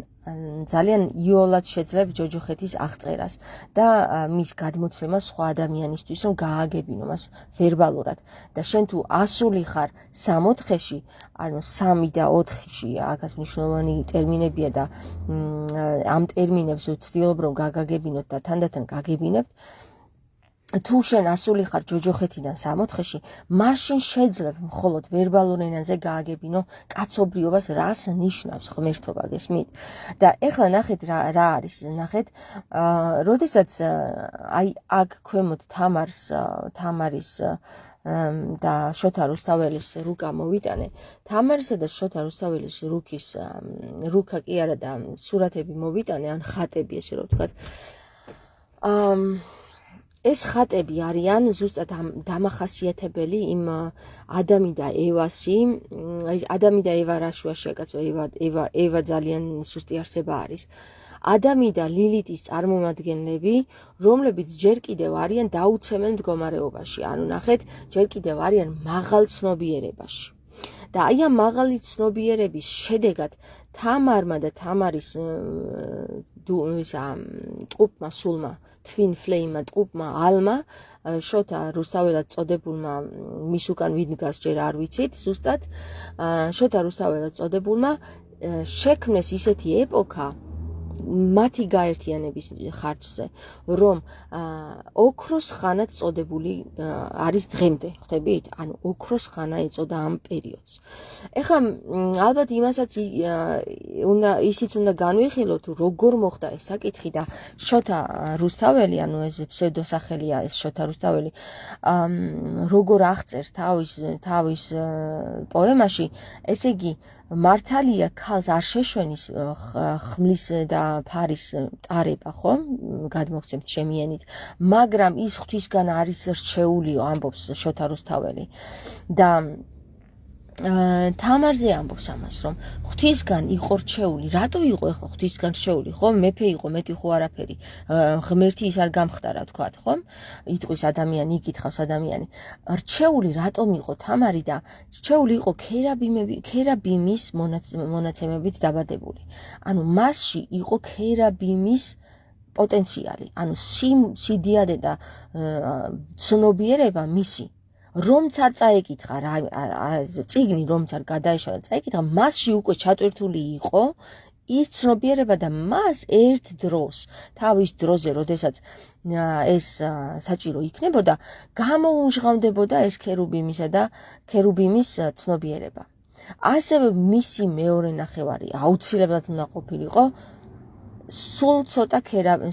ძალიან იოლად შეძლებ ჯოჯოხეთის აღწერას და მის გადმოცემას სხვა ადამიანისთვის, რომ გააგებინო მას ვერბალურად და შენ თუ ასული ხარ 6-4-ში, ანუ 3 და 4-ში, აქაც მნიშვნელოვანი ტერმინებია და ამ ტერმინებს ვცდილობ რომ გაგაგებინოთ და თანდათან გაგებინებთ. თუ შენ ასული ხარ ჯოჯოხეთიდან 6-4-ში, მაშინ შეძლებ მხოლოდ ვერბალურ ენაზე გააგებინო კაცობრიობას, რას ნიშნავს ღმერთობა, გესმით? და ეხლა ნახეთ რა არის, ნახეთ, როდესაც აი აქ ქვემოთ თამარის და შოთა რუსთაველის რუკა მოვიტანე, თამარისა და შოთა რუსთაველის რუკა კი არა და სურათები მოვიტანე, ან ხატები, ესე რომ ვთქვათ. ეს ხატები არიან ზუსტად დამახასიათებელი იმ ადამი და ევასი, ადამი და ევა რა შუაშია კაცო, ევა ძალიან სუსტი არსება არის. ადამი და ლილიტის წარმომადგენლები, რომლებიც ჯერ კიდევ არიან დაუცემელ მდგომარეობაში, ანუ ნახეთ, ჯერ კიდევ არიან მაღალ ცნობიერებაში. და აი ამ მაღალი ცნობიერების შედეგად თამარმა და თამარის ტყუპმა სულმა, twin flame-მა, ტყუპმა ალმა, შოთა რუსთაველად წოდებულმა, მის უკან ვინ დგას ჯერ არ ვიცით, ზუსტად, შოთა რუსთაველად წოდებულმა შექმნეს ისეთი ეპოქა მათი გაერთიანების ხარჯზე, რომ ოქროს ხანად წოდებული არის დღემდე, ხვდებით? ანუ ოქროს ხანა ეწოდა ამ პერიოდს. ეხლა ალბათ იმასაც ისიც უნდა განვიხილოთ, როგორ მოხდა ეს საკითხი და შოთა რუსთაველი, ანუ ეს ფსევდოსახელია ეს შოთა რუსთაველი, როგორ აღწერს თავის პოემაში, ესე იგი მართალია ქალს არ შეშვენის ხმლის და ფარის ტარება, ხო? გადმოგცემთ შემიანით, მაგრამ ის ღვთისგან არის რჩეულიო, ამბობს შოთა რუსთაველი. და თამარზე ამბობს ამას, რომ ღვთისგან იყო რჩეული. რატო იყო ახლა ღვთისგან რჩეული, ხო? მეფე იყო, მეტი ხო არაფერი. ღმერთი ის არ გამხდარა, თქვათ, ხო? იტყვის ადამიანი, იკითხავს ადამიანი. რჩეული რატომ იყო თამარი და რჩეული იყო ქერაბიმის მონაცემებით დაბადებული. ანუ მასში იყო ქერაბიმის პოტენციალი, ანუ სიდიადე და ცნობიერება მისი. რომც არ წაეკითხა წიგნი რომც არ გადაეშალა წაეკითხა მასში უკვე ჩატვირთული იყო ის ცნობიერება და მას ერთ დროს თავის დროზე როდესაც ეს საჭირო იქნებოდა გამოუჟღავდებოდა ეს ქერუბიმის ცნობიერება ასევე მისი მეორე ნახევარი აუცილებლად უნდა ყოფილიყო სულ ცოტა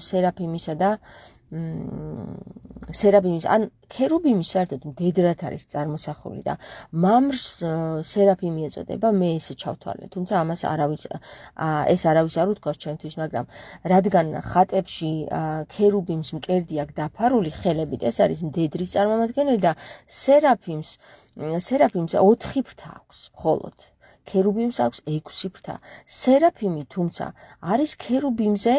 სერაფიმისა და სერაფიმის ან ქერუბიმის საერთოდ მდედრად არის წარმოსახული და მამრს სერაფიმი ეწოდება მე ესე ჩავთვალე თუმცა ამას ეს არავის არ უთქვას ჩემთვის მაგრამ რადგან ხატებში ქერუბიმს მკერდი აქვს დაფარული ხელებით ეს არის მდედრის წარმომადგენელი და სერაფიმს 4 ფრთა აქვს მხოლოდ ქერუბიმს აქვს 6 ფრთა. სერაფიმი თუმცა არის ქერუბიმზე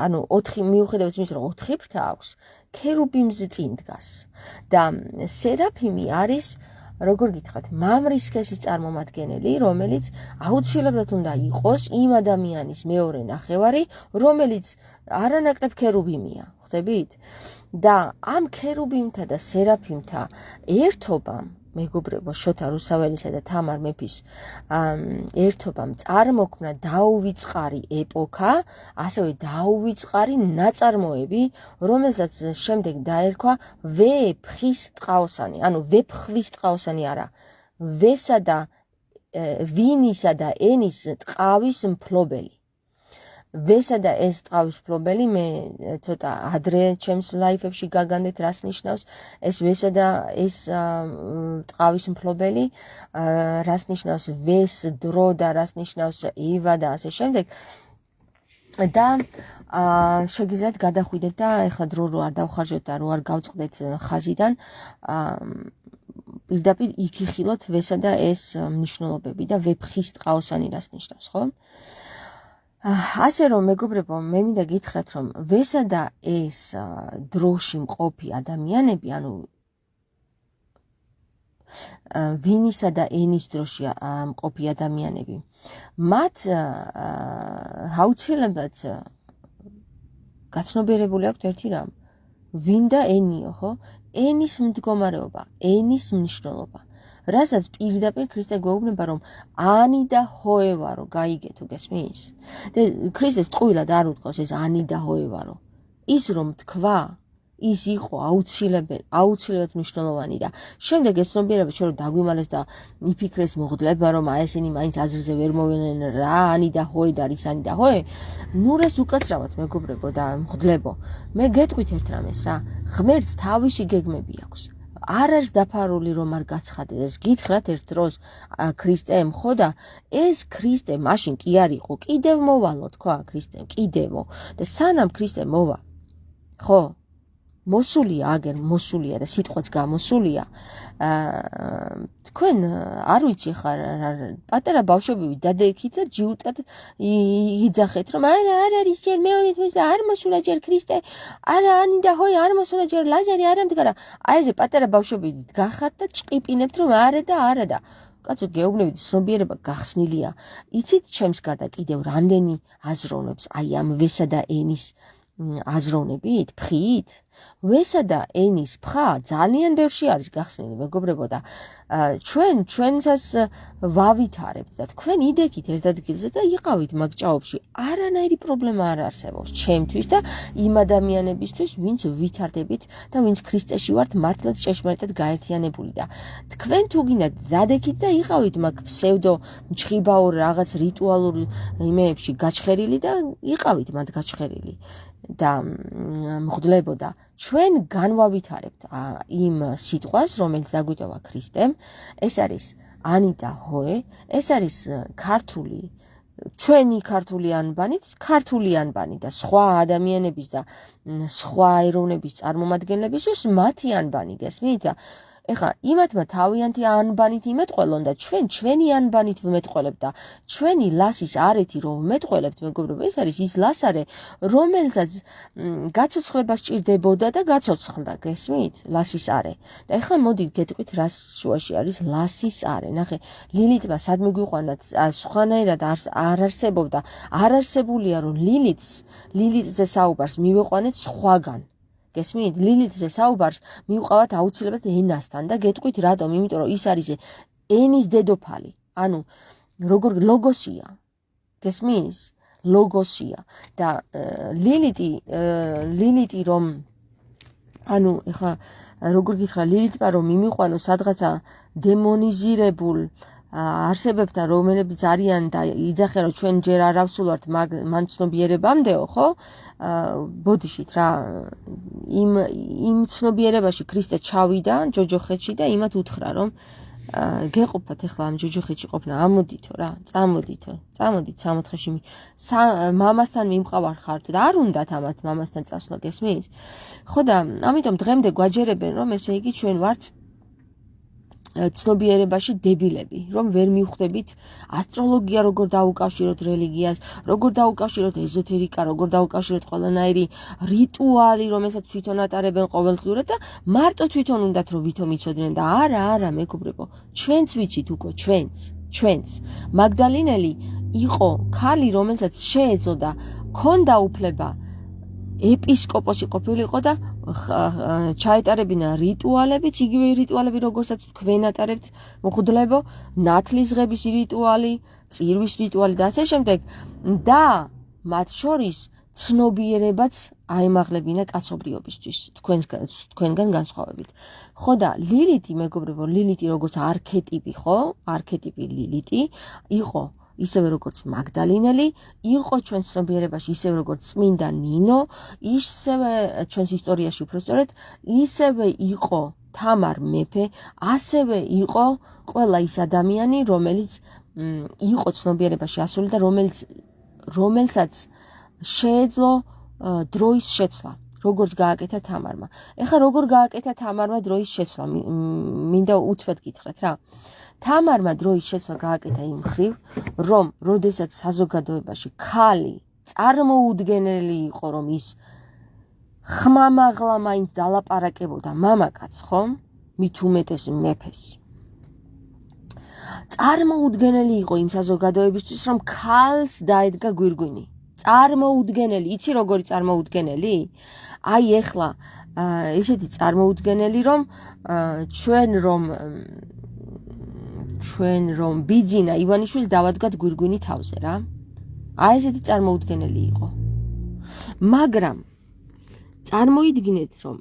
ანუ 4 მიუხედავად იმისა რომ 4 ფრთა აქვს ქერუბიმზე წინ დგას და სერაფიმი არის როგორ გითხრათ მამრის სქესის წარმომადგენელი რომელიც აუცილებლად უნდა იყოს იმ ადამიანის მეორე ნახევარი რომელიც არანაკლებ ქერუბიმია ხვდებით და ამ ქერუბიმთა და სერაფიმთა ერთობამ მეგობრებო შოთა რუსაველისა და თამარ მეფის ერთობამ წარმოქმნა დაუვიწყარი ეპოქა, ასევე დაუვიწყარი ნაწარმოები, რომელსაც შემდეგ დაერქვა ვეფხის ტყაოსანი, ანუ ვეფხვის ტყაოსანი არა, ვესა და ვინისა და ენის ტყავის მფლობელი. ვესა და ეს ტყავის მფლობელი მე ცოტა ადრე ჩემს ლაიფებში გაგანდეთ რას ნიშნავს ეს ვესა და ეს ტყავის მფლობელი რას ნიშნავს ვეს დრო და რას ნიშნავს ივა და ასე შემდეგ და შეგიძლიათ გადახვიდეთ და ეხლა დრო რო არ დავხარჯოთ და რო არ გავწყდეთ ხაზიდან პირდაპირ იგიხილოთ ვესა და ეს მნიშვნელობები და ვეფხის ტყაოსანი რას ნიშნავს ხო ასე რომ მეგობრებო მე მინდა გითხრათ რომ ვესა და ეს დროში მყოფი ადამიანები ანუ ვინისა და ენის დროში მყოფი ადამიანები მათ აუცილებლად გაცნობიერებული აქვთ ერთი რამ ვინ და ენიო ხო ენის მდგომარეობა ენის მნიშვნელობა რასაც პირდაპირ ქრისტე გვეუბნება რომ ანი და ჰოევარო გაიგეთო გესმის და ქრისტეს ტყუილად არ უთქვავს ეს ანი და ჰოევარო ის რომ თქვა ის იყო აუცილებლად მნიშვნელოვანი და შემდეგ ეს ცნობიერება ჩვენ რომ დაგვიმალეს და იფიქრეს მოხდება რომ ესენი მაინც აზრზე ვერ მოვიდნენ რა ანი და ჰოე და ის ანი და ჰოე ნურეს უკაცრავად მეგობრებო და მოხდებო მე გეტყვით ერთ რამეს რა ღმერთს თავისი გეგმები აქვს არ არის დაფარული რომ არ გაცხადეს გითხრათ ერთ დროს ქრისტემ ხო და ეს ქრისტე მაშინ კი არ იყო კიდევ მოვალო თქვა ქრისტემ კიდევო და სანამ ქრისტე მოვა ხო მოსულია აგერ მოსულია და სიტყვაც გამოსულია თქვენ არ ვიცი ხარ პატარა ბავშვები დადექით და ჯიუტად იძახეთ რომ არა არ არის ჯერ მეონით და არ მოსულა ჯერ ქრისტე არა ანი და ჰოი არ მოსულა ჯერ ლაზარი არ ამდგარა აი ეს პატარა ბავშვები გახართ და ჭყიპინებთ რომ არა და კაცო გეუბნებით ცნობიერება გახსნილია იცით ჩემს გარდა კიდევ რამდენი აზროვნებს აი ამ ვესა და ენის აზროვნებით ფხით ვესა და ენის ფხა ძალიან ბევრში არის გახსნილი მეგობრებო და ჩვენსაც ვავითარებთ და თქვენ იდექით ერთ ადგილზე და იყავით მაგ ჭაობში არანაირი პრობლემა არ არსებობს ჩემთვის და იმ ადამიანებისთვის ვინც ვითარდებით და ვინც ქრისტეში ვართ მართლაც ჭეშმარიტად გაერთიანებული და თქვენ თუ გინდათ დადექით და იყავით მაგ ფსევდო მჭხიბაურ რაღაც რიტუალურ იმეებში გაჩხერილი და იყავით მათ გაჩხერილი და მღდლებოდა ჩვენ განვავითარებთ იმ სიტყვას რომელიც დაგვიტოვა ქრისტემ ეს არის ანი და ჰოე ეს არის ქართული ჩვენი ქართული ანბანით ქართული ანბანი და სხვა ადამიანების და სხვა ეროვნების წარმომადგენლებისთვის მათი ანბანი გესმით და ეხლა იმათმა თავიანთი ანბანით იმეტყველონ და ჩვენი ანბანით ვმეტყველებთ და ჩვენი ლასის არეთი რომ ვმეტყველებთ მეგობრებო ეს არის ის ლასარე რომელსაც გაცოცხლება სჭირდებოდა და გაცოცხლდა გესმით ლასის არე და ეხლა მოდით გეტყვით რას შუაში არის ლასის არე ნახე ლილიტმა სადმე გვიყვანა სხვანაირად არ არსებობდა არ არსებულია რომ ლილიტზე საუბარს მივეყვანეთ სხვაგან გესმით? ლილითზე საუბარს მივყავართ აუცილებლად ენასთან და გეტყვით რატომ? იმიტომ რომ ის არის ენის დედოფალი. ანუ როგორ ლოგოსია. გესმის? ლოგოსია და ლილიტი რომ ანუ ეხა როგორ გითხრა ლილიტმა რომ მიმიყვანო სადღაცა დემონიზირებულ არსებებთან რომლებიც არიან და იძახენ რომ ჩვენ ჯერ არ ავსულვართ მან ცნობიერებამდეო ხო ბოდიშით რა იმ ცნობიერებაში ქრისტე ჩავიდა ჯოჯოხეთში და იმათ უთხრა რომ გეყოფათ ახლა ამ ჯოჯოხეთში ყოფნა ამოდითო რა წამოდით 64-ში მამასთან მიმყავარ ხართ და არ უნდათ ამათ მამასთან წასვლა გესმის ხო და ამიტომ დღემდე გვაჯერებენ რომ ესე იგი ჩვენ ვართ ცნობიერებაში დებილები რომ ვერ მივხვდებით ასტროლოგია როგორ დაუკავშიროთ რელიგიას როგორ დაუკავშიროთ ეზოთერიკა როგორ დაუკავშიროთ ყველანაირი რიტუალი რომელსაც თვითონ ატარებენ ყოველდღიურად და მარტო თვითონ უნდათ რომ ვითომ იცოდნენ და არა მეგობრებო ჩვენც ვიცით უკვე ჩვენც მაგდალინელი იყო ქალი რომელსაც შეეძლო ქონდა უფლება ეპისკოპოსი ყოფილიყო და ჩაეტარებინა რიტუალებიც, იგივე რიტუალები, როგორცაც თქვენ ატარებთ, მოხუდლებო, ნათლისღების რიტუალი, წირვის რიტუალი და ასე შემდეგ და მათ შორის ცნობიერებაც აემაღლებინა კაცობრიობისთვის, თქვენგან განსხვავებით. ხო და ლილიტი, მეგობრებო, ლილიტი როგორც არქეტიპი, ხო? არქეტიპი ლილიტი იყო ისევე როგორც მაგდალინელი, იყო ჩვენ ცნობიერებაში ისევე როგორც წმინდა ნინო, ისევე ჩვენს ისტორიაში უფრო სწორედ, ისევე იყო თამარ მეფე, ასევე იყო ყველა ის ადამიანი, რომელიც იყო ცნობიერებაში ასული და რომელსაც შეეძლო დროის შეცვლა, როგორც გააკეთა თამარმა. ეხლა როგორ გააკეთა თამარმა დროის შეცვლა, მინდა უცბად გითხრათ რა. თამარმა დროის შეცვლა გააკეთა იმ მხრივ, რომ როდესაც საზოგადოებაში ქალი წარმოუდგენელი იყო, რომ ის ხმამაღლა მაინც დალაპარაკებოდა მამაკაცს, ხო? მით უმეტეს მეფეს. წარმოუდგენელი იყო იმ საზოგადოებისთვის, რომ ქალს დაედგა გვირგვინი. წარმოუდგენელი, იცი როგორი წარმოუდგენელი? აი ეხლა ესეთი წარმოუდგენელი, რომ ჩვენ რომ ბიძინა ივანიშვილს დავადგათ გვირგვინი თავზე რა. აი ესეთი წარმოუდგენელი იყო. მაგრამ წარმოიდგინეთ, რომ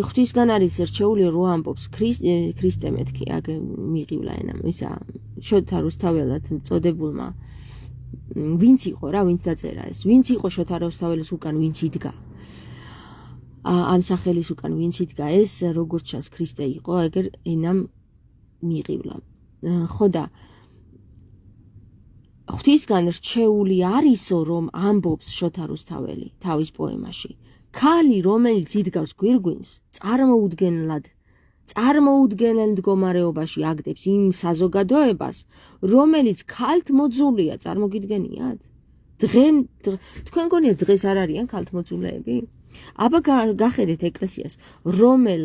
ღვთისგან არის რჩეული რო ამბობს ქრისტე მეთქი, აგ მიყივლა ენა ისა შოთა რუსთაველად წოდებულმა ვინც იყო რა, ვინც დაწერა ეს? ვინც იყო შოთა რუსთაველის უკან, ვინც იდგა? ამ სახელის უკან ვინც იდგა ეს, როგორც ჩანს ქრისტე იყო, ეგერ ენამ მიყივლა. ხო და ღვთისგან რჩეული არისო, რომ ამბობს შოთა რუსთაველი თავის პოემაში. ქალი, რომელიც იდგავს გვირგვინს, წარმოუდგენელ მდგომარეობაში აგდებს იმ საზოგადოებას, რომელიც ქალთმოძულია, წარმოგიდგენიათ? თქვენ გონიათ დღეს არ არიან ქალთმოძულეები? აბა გახედეთ ეკლესიას, რომელ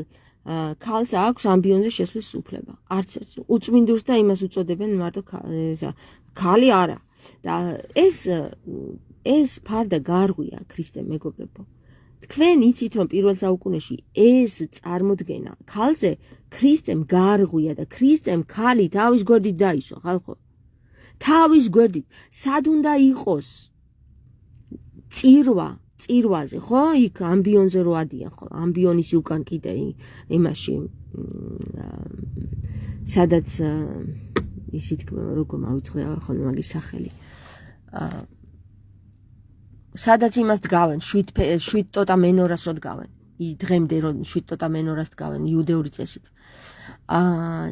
ქალს აქვს ამბიონზე შესვლის უფლება. არც ერთ. უწმინდურს და იმას უწოდებენ მარტო ქალი არა. და ეს ფარდა გარღვია ქრისტე მეგობრებო. თქვენ იცით რომ პირველ საუკუნეში ეს წარმოდგენა ქალზე ქრისტემ გარღვია და ქრისტემ ქალი თავის გვერდით დაისვა, ხალხო. თავის გვერდით. სად უნდა იყოს წირვაზე, ხო? იქ ამბიონზე რო ადიან, ხო? ამბიონის უკან კიდე იმაში სადაც ისიც როგორ მავიწყდა ხოლმე მაგის სახელი. სადაც იმას დგავენ, შვიდ ტოტა მენორას რო დგავენ. დღემდე რო შვიდ ტოტა მენორას დგავენ იუდეური წესით.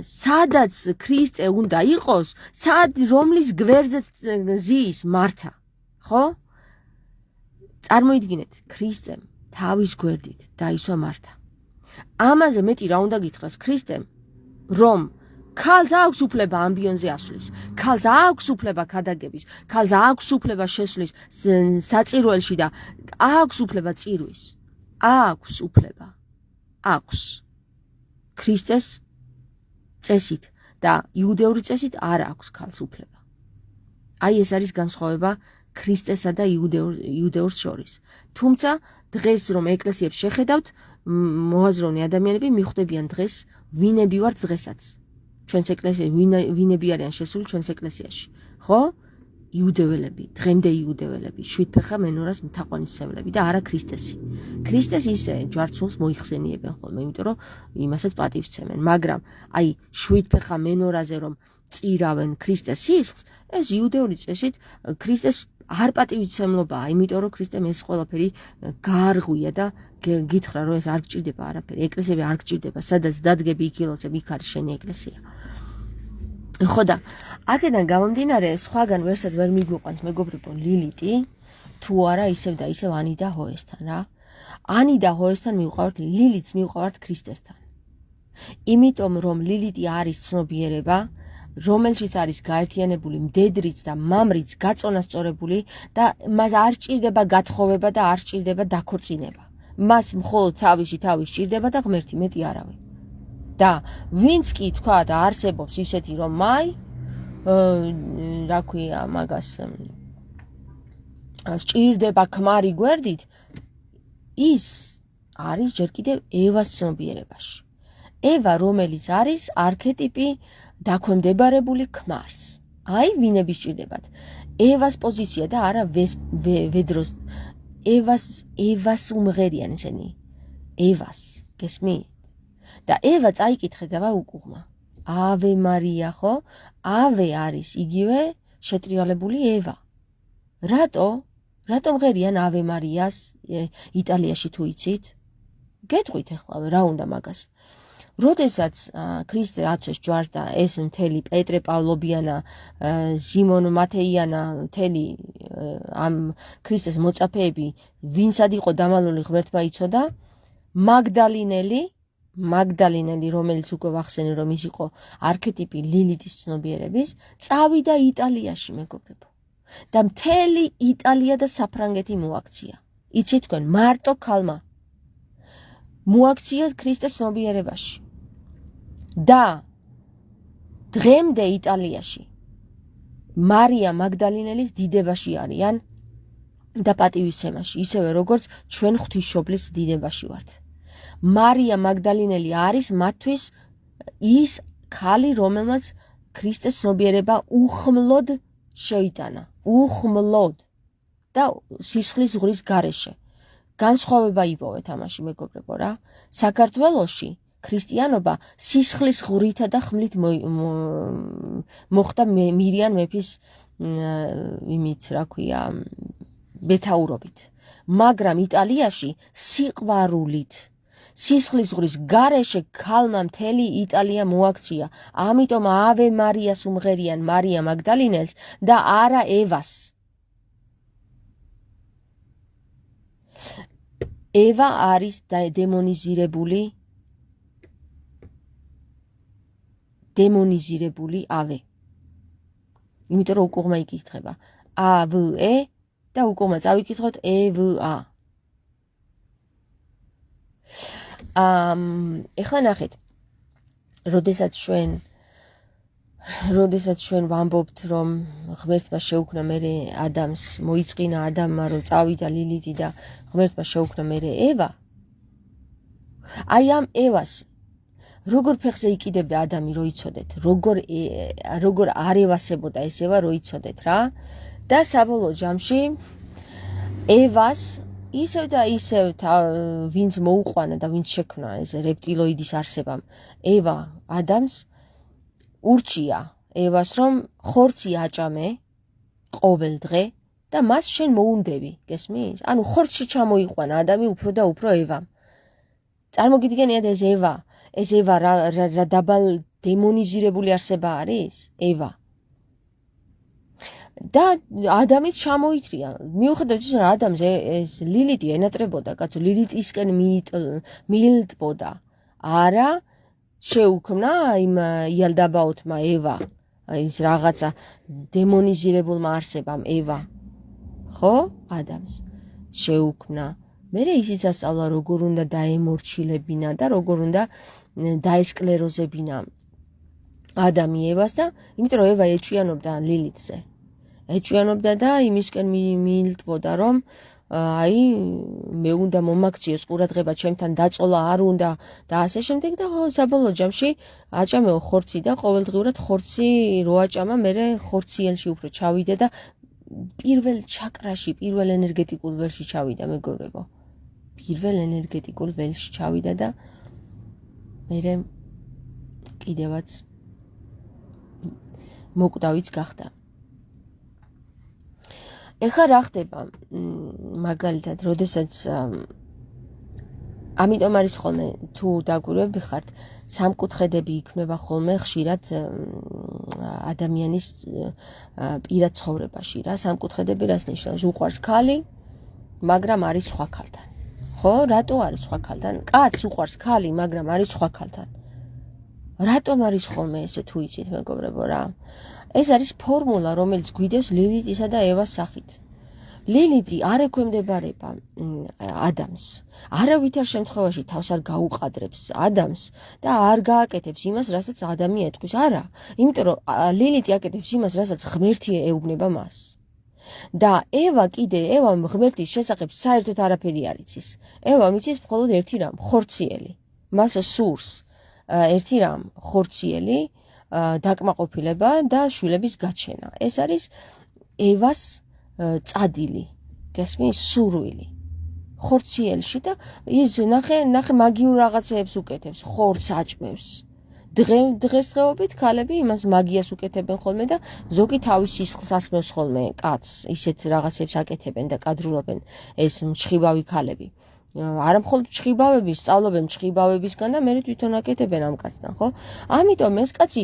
სადაც ქრისტე უნდა იყოს, რომლის გვერდზეც ზის მართა, ხო? წარმოიდგინეთ, ქრისტემ თავის გვერდით დაისვა მართა. ამაზე მეტი რა უნდა გითხრას ქრისტემ, რომ ქალს აქვს უფლება ამბიონზე ასვლის, ქალს აქვს უფლება ქადაგების, ქალს აქვს უფლება შესვლის საწირველში და აქვს უფლება წირვის. აქვს უფლება. აქვს. ქრისტეს წესით და იუდეური წესით არ აქვს ქალს უფლება. აი ეს არის განსხვავება ქრისტესა და იუდეურს შორის. თუმცა დღეს რომ ეკლესიებს შეხედავთ, მოაზროვნე ადამიანები მიხვდებიან დღეს ვინები ვართ დღესაც. ჩვენს ეკლესიაში ვინები არიან შესული ჩვენს ეკლესიაში. ხო? იუდეველები, დღემდე იუდეველები, შვიდფეხა მენორას მთაყვანისმცემლები და არა ქრისტესი. ქრისტეს ისე ჯვარცმულს მოიხსენიებენ ხოლმე, იმიტომ რომ იმასაც პატივს სცემენ, მაგრამ აი შვიდფეხა მენორაზე რომ წირავენ ქრისტეს სისხლს, ეს იუდეული წესით ქრისტეს არ პატივისცემლობაა, იმიტომ რომ ქრისტემ ეს ყველაფერი გაარღვია და გითხრა რომ ეს არ გჭირდება არაფერი, ეკლესიები არ გჭირდება, სადაც დადგები იქ ილოცებ, იქ არის შენი ეკლესია. ხო და აქედან გამომდინარე სხვაგან ვერსად ვერ მიგვიყვანს მეგობრებო ლილიტი თუ არა ისევ და ისევ ანი და ჰოესთან რა. ანი და ჰოესთან მივყავართ, ლილიტს მივყავართ ქრისტესთან. იმიტომ რომ ლილიტი არის ცნობიერება, რომელშიც არის გაერთიანებული მდედრიც და მამრიც გაწონასწორებული და მას არ სჭირდება გათხოვება და არ სჭირდება დაქორწინება. მას მხოლოდ თავისი თავი სჭირდება და ღმერთი, მეტი არავინ. და ვინც კი თქვა და არსებობს ისეთი რომ მაი რა ქვია მაგას სჭირდება ქმარი გვერდით, ის არის ჯერ კიდევ ევას ცნობიერებაში. ევა რომელიც არის არქეტიპი დაქვემდებარებული ქმარს. აი ვინები სჭირდებათ. ევას პოზიცია და არა ვედროს ევას უმღერიან ესენი. ევას გესმით? და ევა წაიკითხე და ვაუკუღმა. ავე მარია ხო? ავე არის იგივე შეტრიალებული ევა. რატო მღერიან ავე მარიას იტალიაში თუ იცით? გეტყვით ეხლა რა უნდა მაგას. როდესაც ქრისტე აცვეს ჯვარს და ეს მთელი პეტრე პავლობიანა, ზიმონ მათეიანა, მთელი ამ ქრისტეს მოწაფეები, ვინსად იყო დამალული ღმერთმა იცოდა, მაგდალინელი, რომელიც უკვე ვახსენე რომ ის იყო არქეტიპი ლილიტის ცნობიერების, წავიდა იტალიაში მეგობრებო. და მთელი იტალია და საფრანგეთი მოაქცია. იცით თქვენ, მარტო ქალმა მოაქცია ქრისტეს ცნობიერებაში. და დღემდე იტალიაში მარია მაგდალინელის დიდებაში არიან და პატივისცემაში, ისევე როგორც ჩვენ ღვთისმშობლის დიდებაში ვართ. მარია მაგდალინელი არის მათთვის ის ქალი, რომელმაც ქრისტეს ცნობიერება უხმლოდ შეიტანა. უხმლოდ და სისხლის ზღვრის გარეშე. განსხვავება იპოვეთ ამაში მეგობრებო რა. საქართველოში ქრისტიანობა სისხლის ზღვრითა და ხმლით მოხდა მირიან მეფის იმით რა ქვია მეთაურობით. მაგრამ იტალიაში სიყვარულით სისხლის ზღვრის გარეშე ქალმა მთელი იტალია მოაქცია. ამიტომ ავე მარიას უმღერიან მარია მაგდალინელს და არა ევას. ევა არის დემონიზირებული ავე. იმიტომ რომ უკუღმა იკითხება ავე და უკუღმა წავიკითხოთ ევა. ეხლა ნახეთ, როდესაც ჩვენ ვამბობთ რომ ღმერთმა შეუქმნა მერე ადამს, მოიწყინა ადამმა რომ წავიდა ლილიტი და ღმერთმა შეუქმნა მერე ევა. აი ამ ევას როგორ ფეხზე იკიდებდა ადამი რო იცოდეთ, როგორ არ ევასებოდა ეს ევა რო იცოდეთ რა. და საბოლოო ჯამში ევას ისევ და ისევ ვინც მოუყვანა და ვინც შექმნა ეს რეპტილოიდის არსებამ ევა ადამს ურჩია ევას რომ ხორცი აჭამე ყოველ დღე და მას შენ მოუნდები, გესმის? ანუ ხორცში ჩამოიყვანა ადამი უფრო და უფრო ევამ. წარმოგიდგენიათ ეს ევა რა დაბალ დემონიზირებული არსება არის? ევა. და ადამით ჩამოითრია. მიუხედავად იმისა, რომ ადამს ეს ლილიტი ენატრებოდა, კაცო, ლილიტისკენ მიილტბოდა. არა, შეუქმნა იმ იალდაბაოთმა ევა, ის რაღაცა დემონიზირებულმა არსებამ ევა. ხო? ადამს შეუქმნა. მერე ისიც ასწავლა როგორ უნდა დაემორჩილებინა და როგორ უნდა დაესკლეროზებინა ადამი ევას და იმიტომ რომ ევა ეჭვიანობდა ლილიტზე. ეჭვიანობდა და იმისკენ მიილტვოდა, რომ აი მე უნდა მომაქციოს ყურადღება ჩემთან დაწოლა არ უნდა და ასე შემდეგ და საბოლოო ჯამში აჭამეო ხორცი და ყოველდღიურად ხორცი რო აჭამა, მერე ხორციელში უფრო ჩავიდა და პირველ ჩაკრაში, პირველ ენერგეტიკულ ველში ჩავიდა, მეგობრებო. პირველ ენერგეტიკულ ველში ჩავიდა და მერე კიდევაც მოკვდავიც გახდა. ეხლა რა ხდება? მაგალითად, როდესაც ამიტომ არის ხოლმე თუ დაგვირვები ხართ, სამკუთხედები იქმნება ხოლმე ხშირად ადამიანის პირად ცხოვრებაში რა. სამკუთხედები რას ნიშნავს? უყვარს ქალი, მაგრამ არის სხვა ქალთან. ხო, რატო არის სხვა ქალთან? კაცს უყვარს ქალი, მაგრამ არის სხვა ქალთან. რატომ არის ხოლმე ესე თუ იცით, მეგობრებო რა? ეს არის ფორმულა, რომელიც გვიდევს ლილიტისა და ევას სახით. ლილიტი არ ექვემდებარება ადამს. არავითარ შემთხვევაში თავს არ გაუყადრებს ადამიანს და არ გააკეთებს იმას, რასაც ადამი ეთქვის. არა, იმიტომ რომ ლილიტი აკეთებს იმას, რასაც ღმერთი ეუბნება მას. და ევა ღმერთის შესახებ საერთოდ არაფერი არ იცის. ევა მიცის მხოლოდ ერთი რამ, ხორციელი. მას სურს ერთი რამ, ხორციელი, დაკმაყოფილება და შვილების გაჩენა. ეს არის ევას წადილი, გესმის, სურვილი. ხორციელში და ის ნახე მაგიურ რაღაცებს უკეთებს, ხორცს აჭმევს. დღესდღეობით ქალები იმას მაგიას უკეთებენ ხოლმე და ზოგი თავის სისხლს ასმევს ხოლმე კაცს, ისეთ რაღაცებს აკეთებენ და კადრულობენ ეს მჩხიბავი ქალები. არა მხოლოდ მჩხიბავები, სწავლობენ მჩხიბავებისგან და მე თვითონ აკეთებენ ამ კაცთან, ხო? ამიტომ ეს კაცი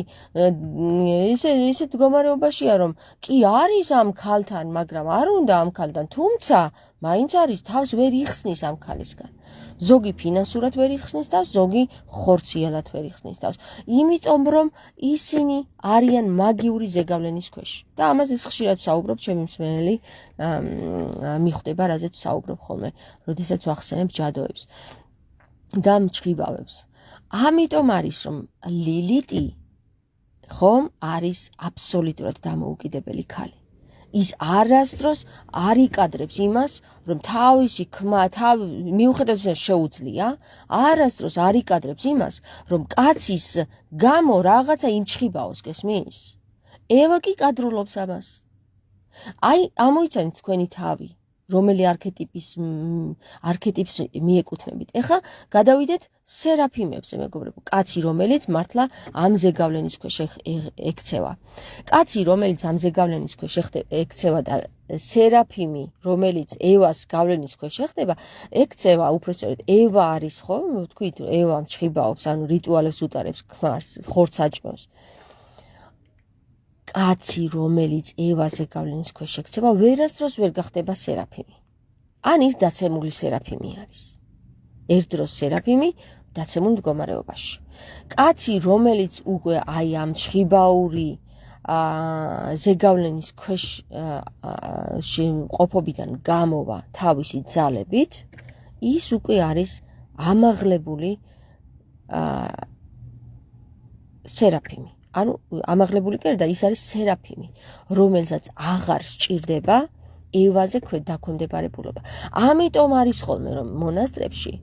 ისეთ მდგომარეობაშია, რომ კი არის ამ ქალთან, მაგრამ არ უნდა ამ ქალთან, თუმცა მაინც არის თავს ვერ იხსნის ამ ქალისგან. ზოგი ფინანსურად ვერ იხსნის თავს, ზოგი ხორციელად ვერ იხსნის თავს. იმიტომ რომ ისინი არიან მაგიური ზეგავლენის ქვეშ. და ამაზე ხშირად ვსაუბრობ, ჩემი მსმენელი მიხვდება, რაზეც ვსაუბრობ ხოლმე, როდესაც ვახსენებ ჯადოებს და მჩხიბავებს. ამიტომ არის რომ ლილიტი ხომ არის აბსოლუტურად დამოუკიდებელი ქალი. ის არასდროს არ იკადრებს იმას, რომ თავისი ქმა, მიუხედავად იმისა შეუძლია, არასდროს არ იკადრებს იმას, რომ კაცის გამო რაღაცა იმჩხიბაოს, გესმის? ევა კი კადრულობს ამას. აი, ამოიცანეთ თქვენი თავი, რომელი არქეტიპს მიეკუთვნებით. ეხლა გადავიდეთ სერაფიმებზე, მეგობრებო, კაცი, რომელიც მართლა ამ ზეგავლენის ქვეშ ექცევა. კაცი, რომელიც ამ ზეგავლენის ქვეშ ექცევა და სერაფიმი, რომელიც ევას გავლენის ქვეშ ეხდება, ექცევა, უბრალოდ ევა არის, ხო? თქვით, ევა მჩხიბაობს, ანუ რიტუალებს უტარებს, ქმარს, ხორცს აჭმევს. კაცი, რომელიც ევას ზეგავლენის ქვეშ ექცევა, ვერასდროს ვერ გახდება სერაფიმი. ან ის დაცემული სერაფიმი არის. ერთ დროს სერაფიმი დაცემულ მდგომარეობაში. კაცი, რომელიც უკვე აი ამ მჩხიბაური ზეგავლენის ქვეშ ყოფობიდან გამოვა თავისი ძალებით, ის უკვე არის ამაღლებული სერაფიმი. ანუ ამაღლებული კი არა და ის არის სერაფიმი, რომელსაც აღარ სჭირდება ევაზე დაქვემდებარებულობა. ამიტომ არის ხოლმე რომ მონასტრებში,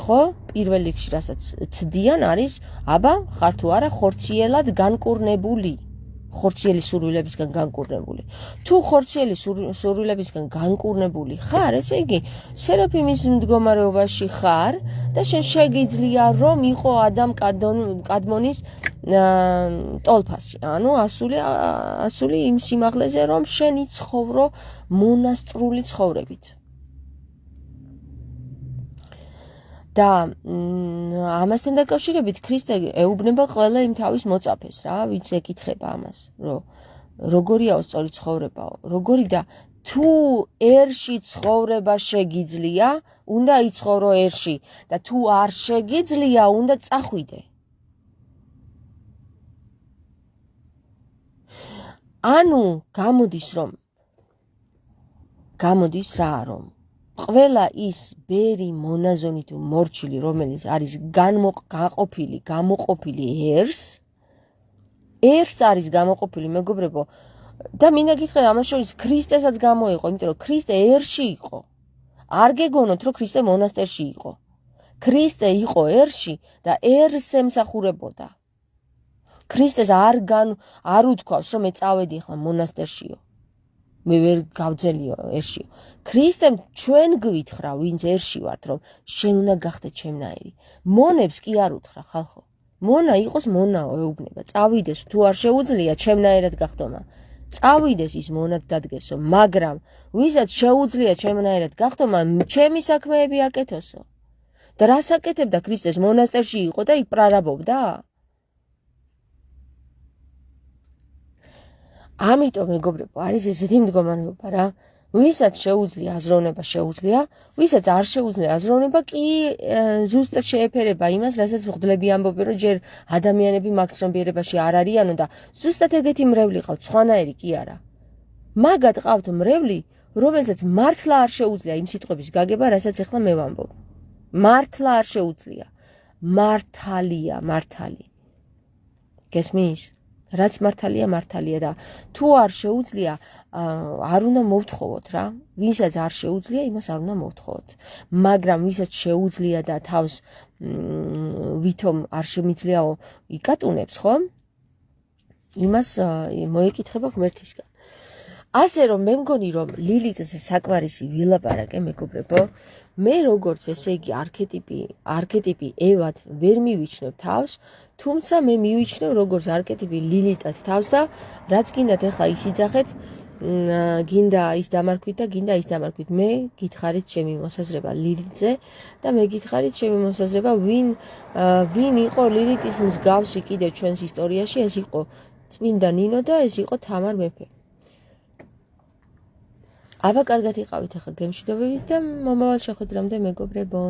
ხო? პირველ რიგში რასაც ცდიან არის, აბა, ხარ თუ არა ხორციელად განკურნებული. ხორციელი სურვილებისგან განკურნებული. თუ ხორციელი სურვილებისგან განკურნებული ხარ, ესე იგი, სერაფიმის მდგომარეობაში ხარ და შენ შეგიძლია რომ იყო ადამ კადმონის ტოლფასი. ანუ ასული იმ სიმაღლეზე, რომ შენ იცხოვრო მონასტრული ცხოვრებით. და ამასთან დაკავშირებით ქრისტე ეუბნება ყველა იმ თავის მოწაფეს, რა, ვინც ეკითხება ამას, რომ როგორიაო სწორი ცხოვრებაო, როგორი და თუ ერში ცხოვრება შეგიძლია, უნდა იცხოვრო ერში და თუ არ შეგიძლია, უნდა წახვიდე. ანუ გამოდის რა, რომ ყველა ის ბერი მონაზონი თუ მორჩილი, რომელიც არის გაყოფილი ერს, ერს არის გამოყოფილი მეგობრებო და მინდა გითხრათ ამას შორის ქრისტესაც გამოიყო, იმიტომ რომ ქრისტე ერში იყო. არ გეგონოთ რომ ქრისტე მონასტერში იყო. ქრისტე იყო ერში და ერს ემსახურებოდა. ქრისტეს არ უთქვავს რომ მე წავედი ახლა მონასტერშიო. მე ვერ გავძელიო ერშიო. ქრისტემ ჩვენ გვითხრა ვინც ერში ვართ რომ შენ უნდა გახდე ჩემნაირი. მონებს კი არ უთხრა ხალხო. მონა იყოს მონაო ეუბნება. წავიდეს თუ არ შეუძლია ჩემნაირად გახდომა. წავიდეს ის მონად დადგესო, მაგრამ ვისაც შეუძლია ჩემნაირად გახდომა, ჩემი საქმეები აკეთოსო. და რას აკეთებდა ქრისტეს მონასტერში იყო და იქ პრარაბობდა? ამიტომ მეგობრებო, არის ესეთი მდგომარეობა რა. ვისაც შეუძლია აზროვნება შეუძლია, ვისაც არ შეუძლია აზროვნება კი ზუსტად შეეფერება იმას, რასაც მღვდლები ამბობენ, რომ ჯერ ადამიანები მაგცნობიერებაში არ არიანო და ზუსტად ეგეთი მრევლი ყავთ, სხვანაირი კი არა. მაგათ ყავთ მრევლი, რომელსაც მართლა არ შეუძლია იმ სიტყვების გაგება, რასაც ახლა მე ვამბობ. მართლა არ შეუძლია. მართალია, მართალი. გესმის? რაც მართალია და თუ არ შეუძლია, არ უნდა მოვთხოვოთ რა. ვისაც არ შეუძლია, იმას არ უნდა მოვთხოვოთ. მაგრამ ვისაც შეუძლია და თავს ვითომ არ შემიძლიაო იკატუნებს, ხო? იმას მოეკითხება ღმერთისგან. ასე რომ მე მგონი რომ ლილიტზე საკმარისი ვილაპარაკე მეგობრებო, მე როგორც ესე იგი არქეტიპი ევად ვერ მივიჩნევ თავს, თუმცა მე მივიჩნევ როგორც არქეტიპი ლილიტად თავს და რაც გინდათ ახლა ის იძახეთ, გინდა ის დამარქვით და გინდა ის დამარქვით. მე გითხარით ჩემი მოსაზრება ლილიტზე და მე გითხარით ჩემი მოსაზრება ვინ იყო ლილიტის მსგავსი კიდევ ჩვენს ისტორიაში, ეს იყო წმინდა ნინო და ეს იყო თამარ მეფე. აბა კარგად იყავით ახლა გემშვიდობებით და მომავალ შეხვედრამდე მეგობრებო.